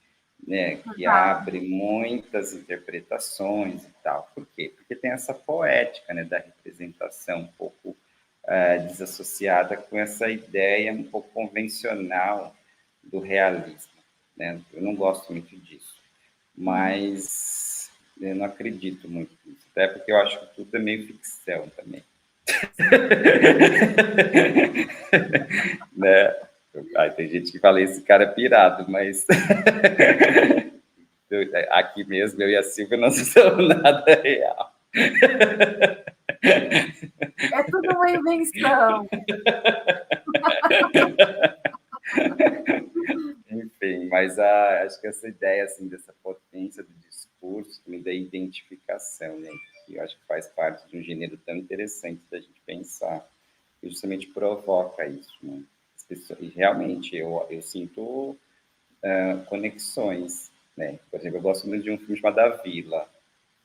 né, que abre muitas interpretações e tal. Por quê? Porque tem essa poética, né, da representação um pouco desassociada com essa ideia um pouco convencional do realismo, né? Eu não gosto muito disso, mas eu não acredito muito nisso, até porque eu acho que tudo é meio ficção também. Né? Tem gente que fala, esse cara é pirado, mas aqui mesmo eu e a Silvia não somos nada real. É tudo uma invenção. Enfim, mas acho que essa ideia assim, dessa potência do discurso, da identificação, né? Que eu acho que faz parte de um gênero tão interessante da gente pensar, que justamente provoca isso, né? E realmente eu sinto conexões, né? Por exemplo, eu gosto muito de um filme chamado A Vila,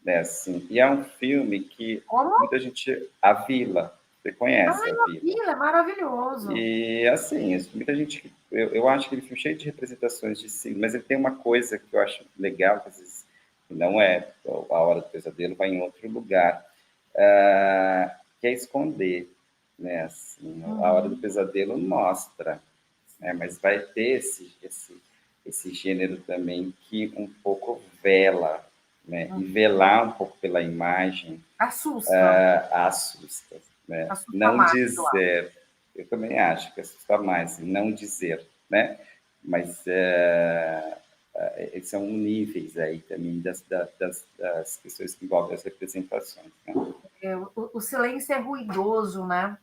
né? Assim, e é um filme que muita gente... A Vila. Você conhece A Vila é maravilhoso. E, assim, muita gente... Eu acho que ele foi cheio de representações de si, mas ele tem uma coisa que eu acho legal, que às vezes não é A Hora do Pesadelo, vai em outro lugar, que é esconder, né? Assim, A Hora do Pesadelo mostra, né? Mas vai ter esse gênero também que um pouco vela, né? E velar um pouco pela imagem assusta, né? Assusta Não mais, dizer, eu também acho que assusta mais, não dizer, né? Mas são níveis aí também das questões que envolvem as representações, né? O silêncio é ruidoso, né?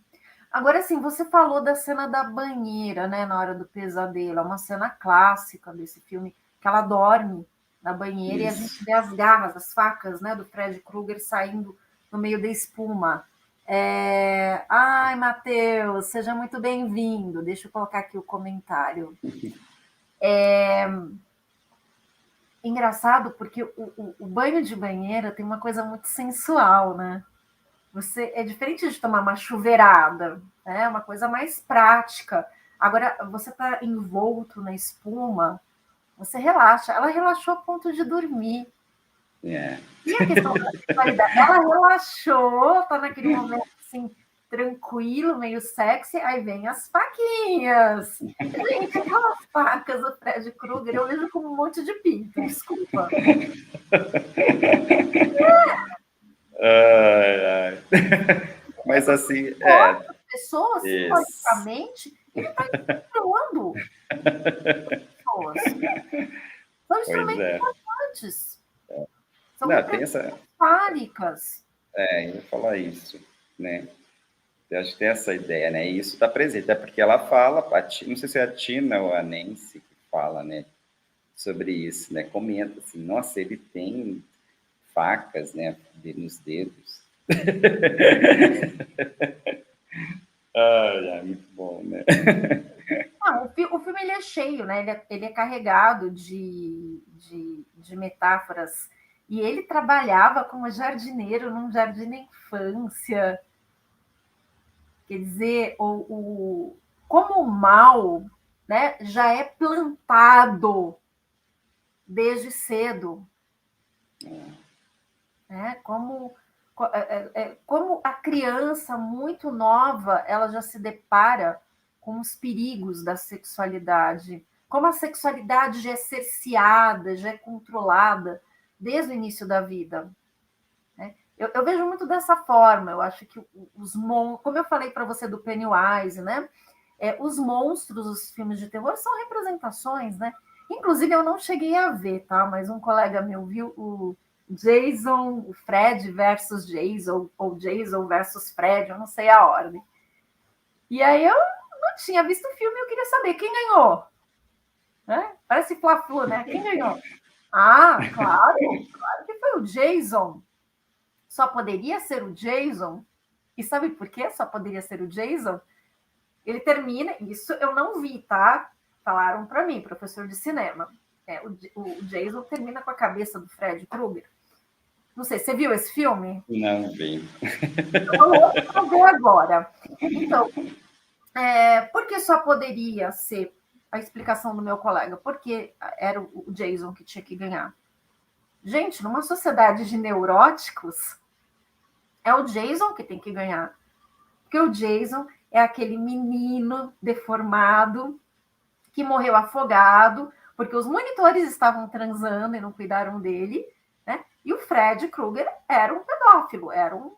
Agora, assim, você falou da cena da banheira, né, na hora do pesadelo. É uma cena clássica desse filme, que ela dorme na banheira. Isso. E a gente vê as garras, as facas, né, do Fred Krueger saindo no meio da espuma. Ai, Matheus, seja muito bem-vindo. Deixa eu colocar aqui o comentário. Engraçado, porque o banho de banheira tem uma coisa muito sensual, né? É diferente de tomar uma chuveirada, né? Uma coisa mais prática. Agora, você está envolto na espuma, você relaxa. Ela relaxou a ponto de dormir. Yeah. E a questão da sexualidade? Ela relaxou, está naquele momento assim, tranquilo, meio sexy, aí vem as faquinhas. Gente, aquelas facas do Fred Krueger, eu vejo como um monte de pinto, desculpa. Mas assim, as pessoas, simbolicamente, ele está encontrando pessoas. São extremamente importantes. São fálicas. Eu ia falar isso, né? Eu acho que tem essa ideia, né? E isso está presente, é porque ela fala, não sei se é a Tina ou a Nancy que fala, né? Sobre isso, né? Comenta assim, nossa, ele tem facas, né? Nos dedos. Muito bom, né? Não, o filme ele é cheio, né? Ele é carregado de metáforas. E ele trabalhava como jardineiro num jardim da infância. Quer dizer, como o mal, né, já é plantado desde cedo. Né? Como a criança muito nova, ela já se depara com os perigos da sexualidade, como a sexualidade já é cerceada, já é controlada desde o início da vida. Né? Eu vejo muito dessa forma. Eu acho que como eu falei para você do Pennywise, né? Os monstros, os filmes de terror são representações, né? Inclusive, eu não cheguei a ver, tá? Mas um colega meu viu o Jason, o Fred versus Jason, ou Jason versus Fred, eu não sei a ordem. E aí eu não tinha visto o filme, eu queria saber quem ganhou. Né? Parece Fla-Flu, né? Quem ganhou? Claro que foi o Jason. Só poderia ser o Jason. E sabe por quê? Só poderia ser o Jason? Ele termina, isso eu não vi, tá? Falaram para mim, professor de cinema. O Jason termina com a cabeça do Fred Krueger. Não sei, você viu esse filme? Não vi. Eu vou ver agora. Então, por que só poderia ser a explicação do meu colega? Porque era o Jason que tinha que ganhar. Gente, numa sociedade de neuróticos, é o Jason que tem que ganhar. Porque o Jason é aquele menino deformado que morreu afogado, porque os monitores estavam transando e não cuidaram dele, né? E o Fred Krueger era um pedófilo, era um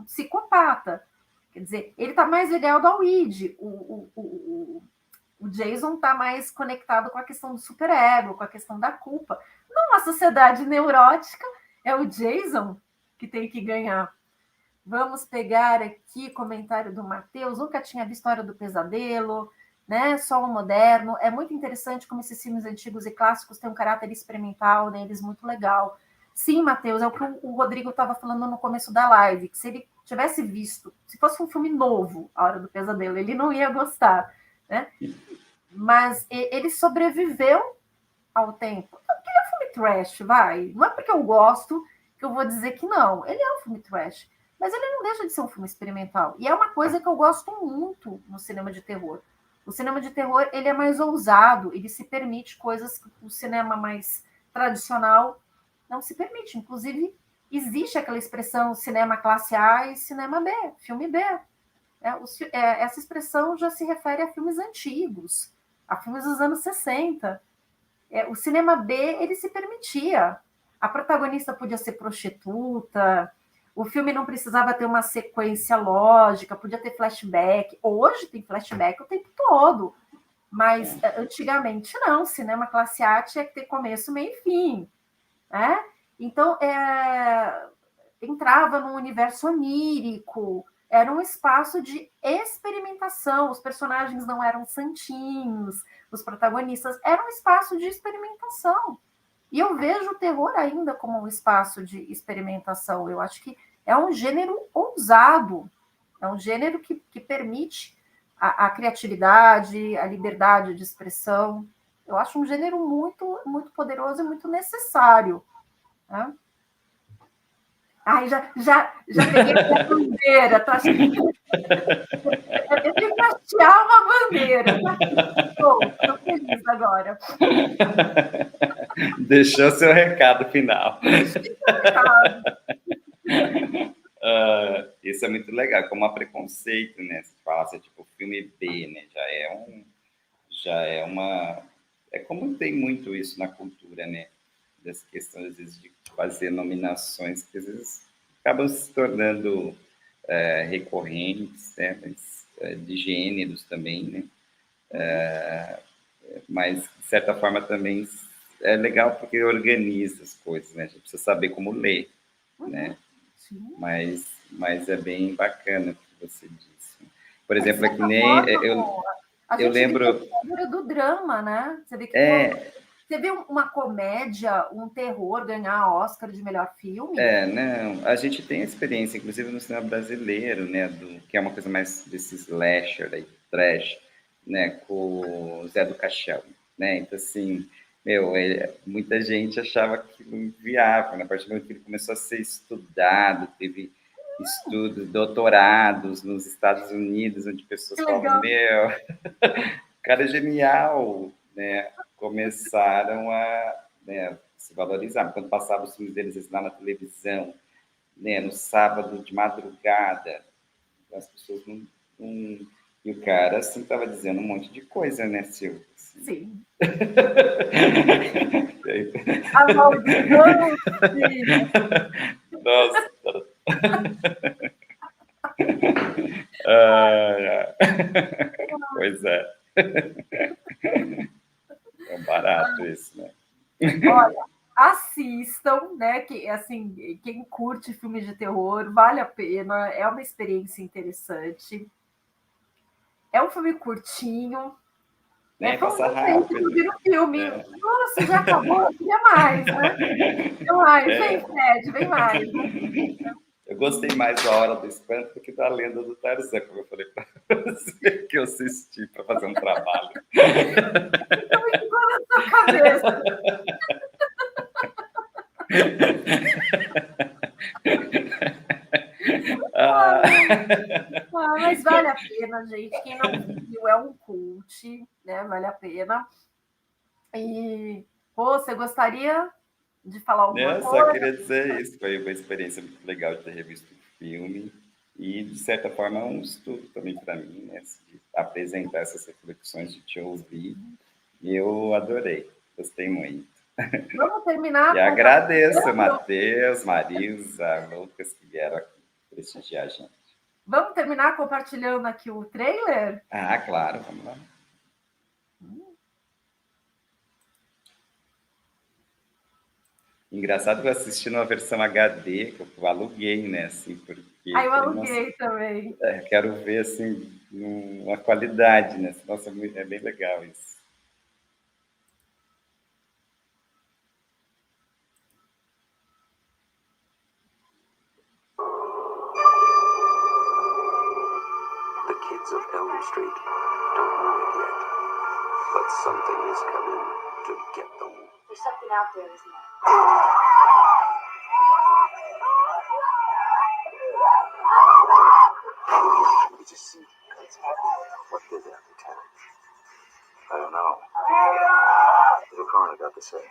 psicopata. Quer dizer, ele está mais ligado ao id. O Jason está mais conectado com a questão do superego, com a questão da culpa. Numa sociedade neurótica, é o Jason que tem que ganhar. Vamos pegar aqui comentário do Matheus. Nunca tinha visto a Hora do Pesadelo, né? Só o moderno. É muito interessante como esses filmes antigos e clássicos têm um caráter experimental neles muito legal. Sim, Matheus, é o que o Rodrigo estava falando no começo da live, que se ele tivesse visto, se fosse um filme novo, A Hora do Pesadelo, ele não ia gostar, né? Mas ele sobreviveu ao tempo. Porque ele é um filme trash, vai. Não é porque eu gosto que eu vou dizer que não. Ele é um filme trash. mas ele não deixa de ser um filme experimental. E é uma coisa que eu gosto muito no cinema de terror. O cinema de terror, ele é mais ousado, ele se permite coisas que o cinema mais tradicional não se permite. Inclusive, existe aquela expressão cinema classe A e cinema B, filme B. Essa expressão já se refere a filmes antigos, a filmes dos anos 60. O cinema B, ele se permitia. A protagonista podia ser prostituta, o filme não precisava ter uma sequência lógica, podia ter flashback. Hoje tem flashback o tempo todo, mas antigamente não. Cinema classe A tinha que ter começo, meio e fim. Né? Então, entrava num universo onírico, era um espaço de experimentação, os personagens não eram santinhos, os protagonistas, era um espaço de experimentação. E eu vejo o terror ainda como um espaço de experimentação. Eu acho que é um gênero ousado, é um gênero que permite a criatividade, a liberdade de expressão. Eu acho um gênero muito, muito poderoso e muito necessário. Né? Ai, já peguei a bandeira. Tô achando... Eu tenho que hastear uma bandeira. Estou feliz agora. Deixou seu recado final. Deixei seu recado. Isso é muito legal, como há preconceito, né? Se fala assim, tipo, filme B, né? Já é uma... É como tem muito isso na cultura, né? Dessa questão, às vezes, de fazer nominações que, às vezes, acabam se tornando recorrentes, né? Mas, de gêneros também, né? Mas, de certa forma, também é legal porque organiza as coisas, né? A gente precisa saber como ler, né? Sim. Mas é bem bacana o que você disse. Por exemplo, é que nem... Eu lembro... do drama, né? Você vê que você vê uma comédia, um terror ganhar Oscar de melhor filme? Não. A gente tem experiência, inclusive no cinema brasileiro, né? Que é uma coisa mais desse slasher, aí, trash, né? Com o Zé do Caixão, né? Então, assim, muita gente achava aquilo inviável, né? A partir do momento que ele começou a ser estudado, teve estudos, doutorados nos Estados Unidos, onde pessoas falavam, o cara é genial, né? Começaram a se valorizar. Quando passava os filmes deles lá na televisão, né? No sábado de madrugada, as pessoas não... E o cara, assim, estava dizendo um monte de coisa, né, Silvia? Assim. Sim. A maldição, filha. Nossa. Pois é. É barato isso, né? Olha, assistam, né? Que, assim, quem curte filmes de terror, vale a pena, é uma experiência interessante. É um filme curtinho. Passa rápido. O filme. Nossa, já acabou? Eu queria mais, né? Então, vem, Fred, vem mais. Eu gostei mais da Hora do Espanto do que da Lenda do Tarzan, como eu falei para você, que eu assisti para fazer um trabalho. Então, igual na sua cabeça. Mas vale a pena, gente. Quem não viu, é um cult, né? Vale a pena. E, você gostaria de falar alguma coisa? Só queria dizer isso. Foi uma experiência muito legal de ter revisto o filme e, de certa forma, um estudo também para mim, né? De apresentar essas reflexões, de te ouvir. E eu adorei. Gostei muito. Vamos terminar. E agradeço, Matheus, Marisa, Lucas, que vieram aqui prestigiar a gente. Vamos terminar compartilhando aqui o trailer? Claro, vamos lá. Engraçado que eu assisti numa versão HD, que eu aluguei, né? Assim, porque eu aluguei também. Quero ver, assim, uma qualidade, né? Nossa, é bem legal isso. The kids of Elm Street don't know it yet, but something is coming to get them. There's something out there, isn't there? Did you see what's happening? What did that, Lieutenant? I don't know. What the coroner got to say?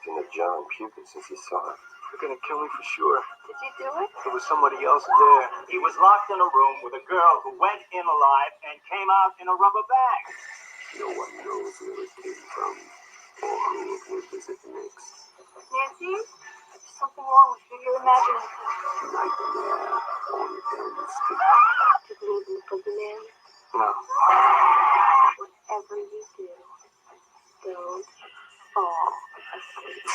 Been a John puking since he saw it. They're gonna kill me for sure. Did you do it? There was somebody else there. He was locked in a room with a girl who went in alive and came out in a rubber bag. No one knows where it came from or who it will visit next. Nancy, there's something wrong with you. You're imagining things. Nightmare on Elm Street. Do you believe in the boogeyman? No. Whatever you do, don't fall asleep.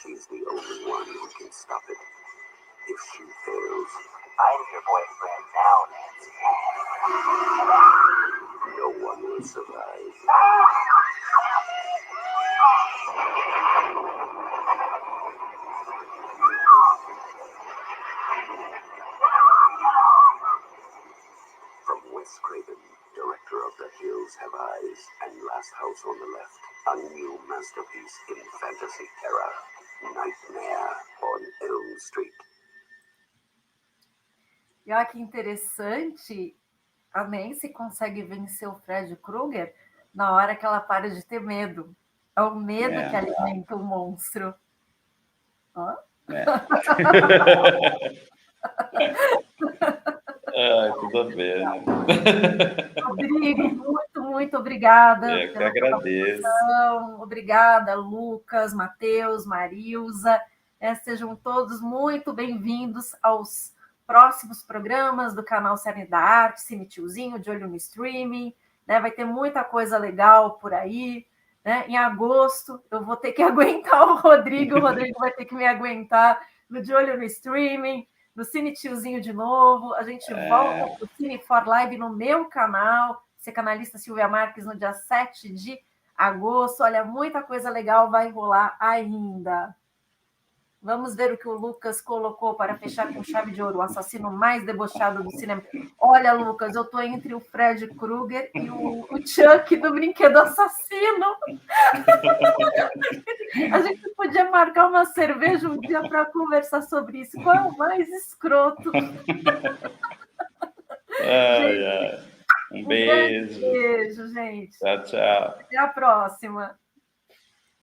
She's the only one who can stop it. If she fails, I'm your boyfriend now, Nancy. no one will survive. From Wes Craven, director of The Hills Have Eyes and Last House on the Left, a new masterpiece in fantasy era, Nightmare on Elm Street. E olha que interessante, a Nancy consegue vencer o Fred Krueger na hora que ela para de ter medo. É o medo que alimenta o monstro. Ó. Tudo bem, né? Rodrigo, muito obrigada. Eu que agradeço. Obrigada, Lucas, Matheus, Marilza. Sejam todos muito bem-vindos aos próximos programas do canal Cine da Arte, Cine Tiozinho, de olho no streaming. Né? Vai ter muita coisa legal por aí. Né? Em agosto, eu vou ter que aguentar o Rodrigo vai ter que me aguentar no De Olho no Streaming, no Cine Tiozinho de novo. A gente volta para o Cine for Live no meu canal, ser canalista Silvia Marques, no dia 7 de agosto. Olha, muita coisa legal vai rolar ainda. Vamos ver o que o Lucas colocou para fechar com chave de ouro, o assassino mais debochado do cinema. Olha, Lucas, eu estou entre o Fred Krueger e o Chuck do Brinquedo Assassino. A gente podia marcar uma cerveja um dia para conversar sobre isso. Qual é o mais escroto? Um beijo. Beijo, gente. Tchau, tchau. Até a próxima.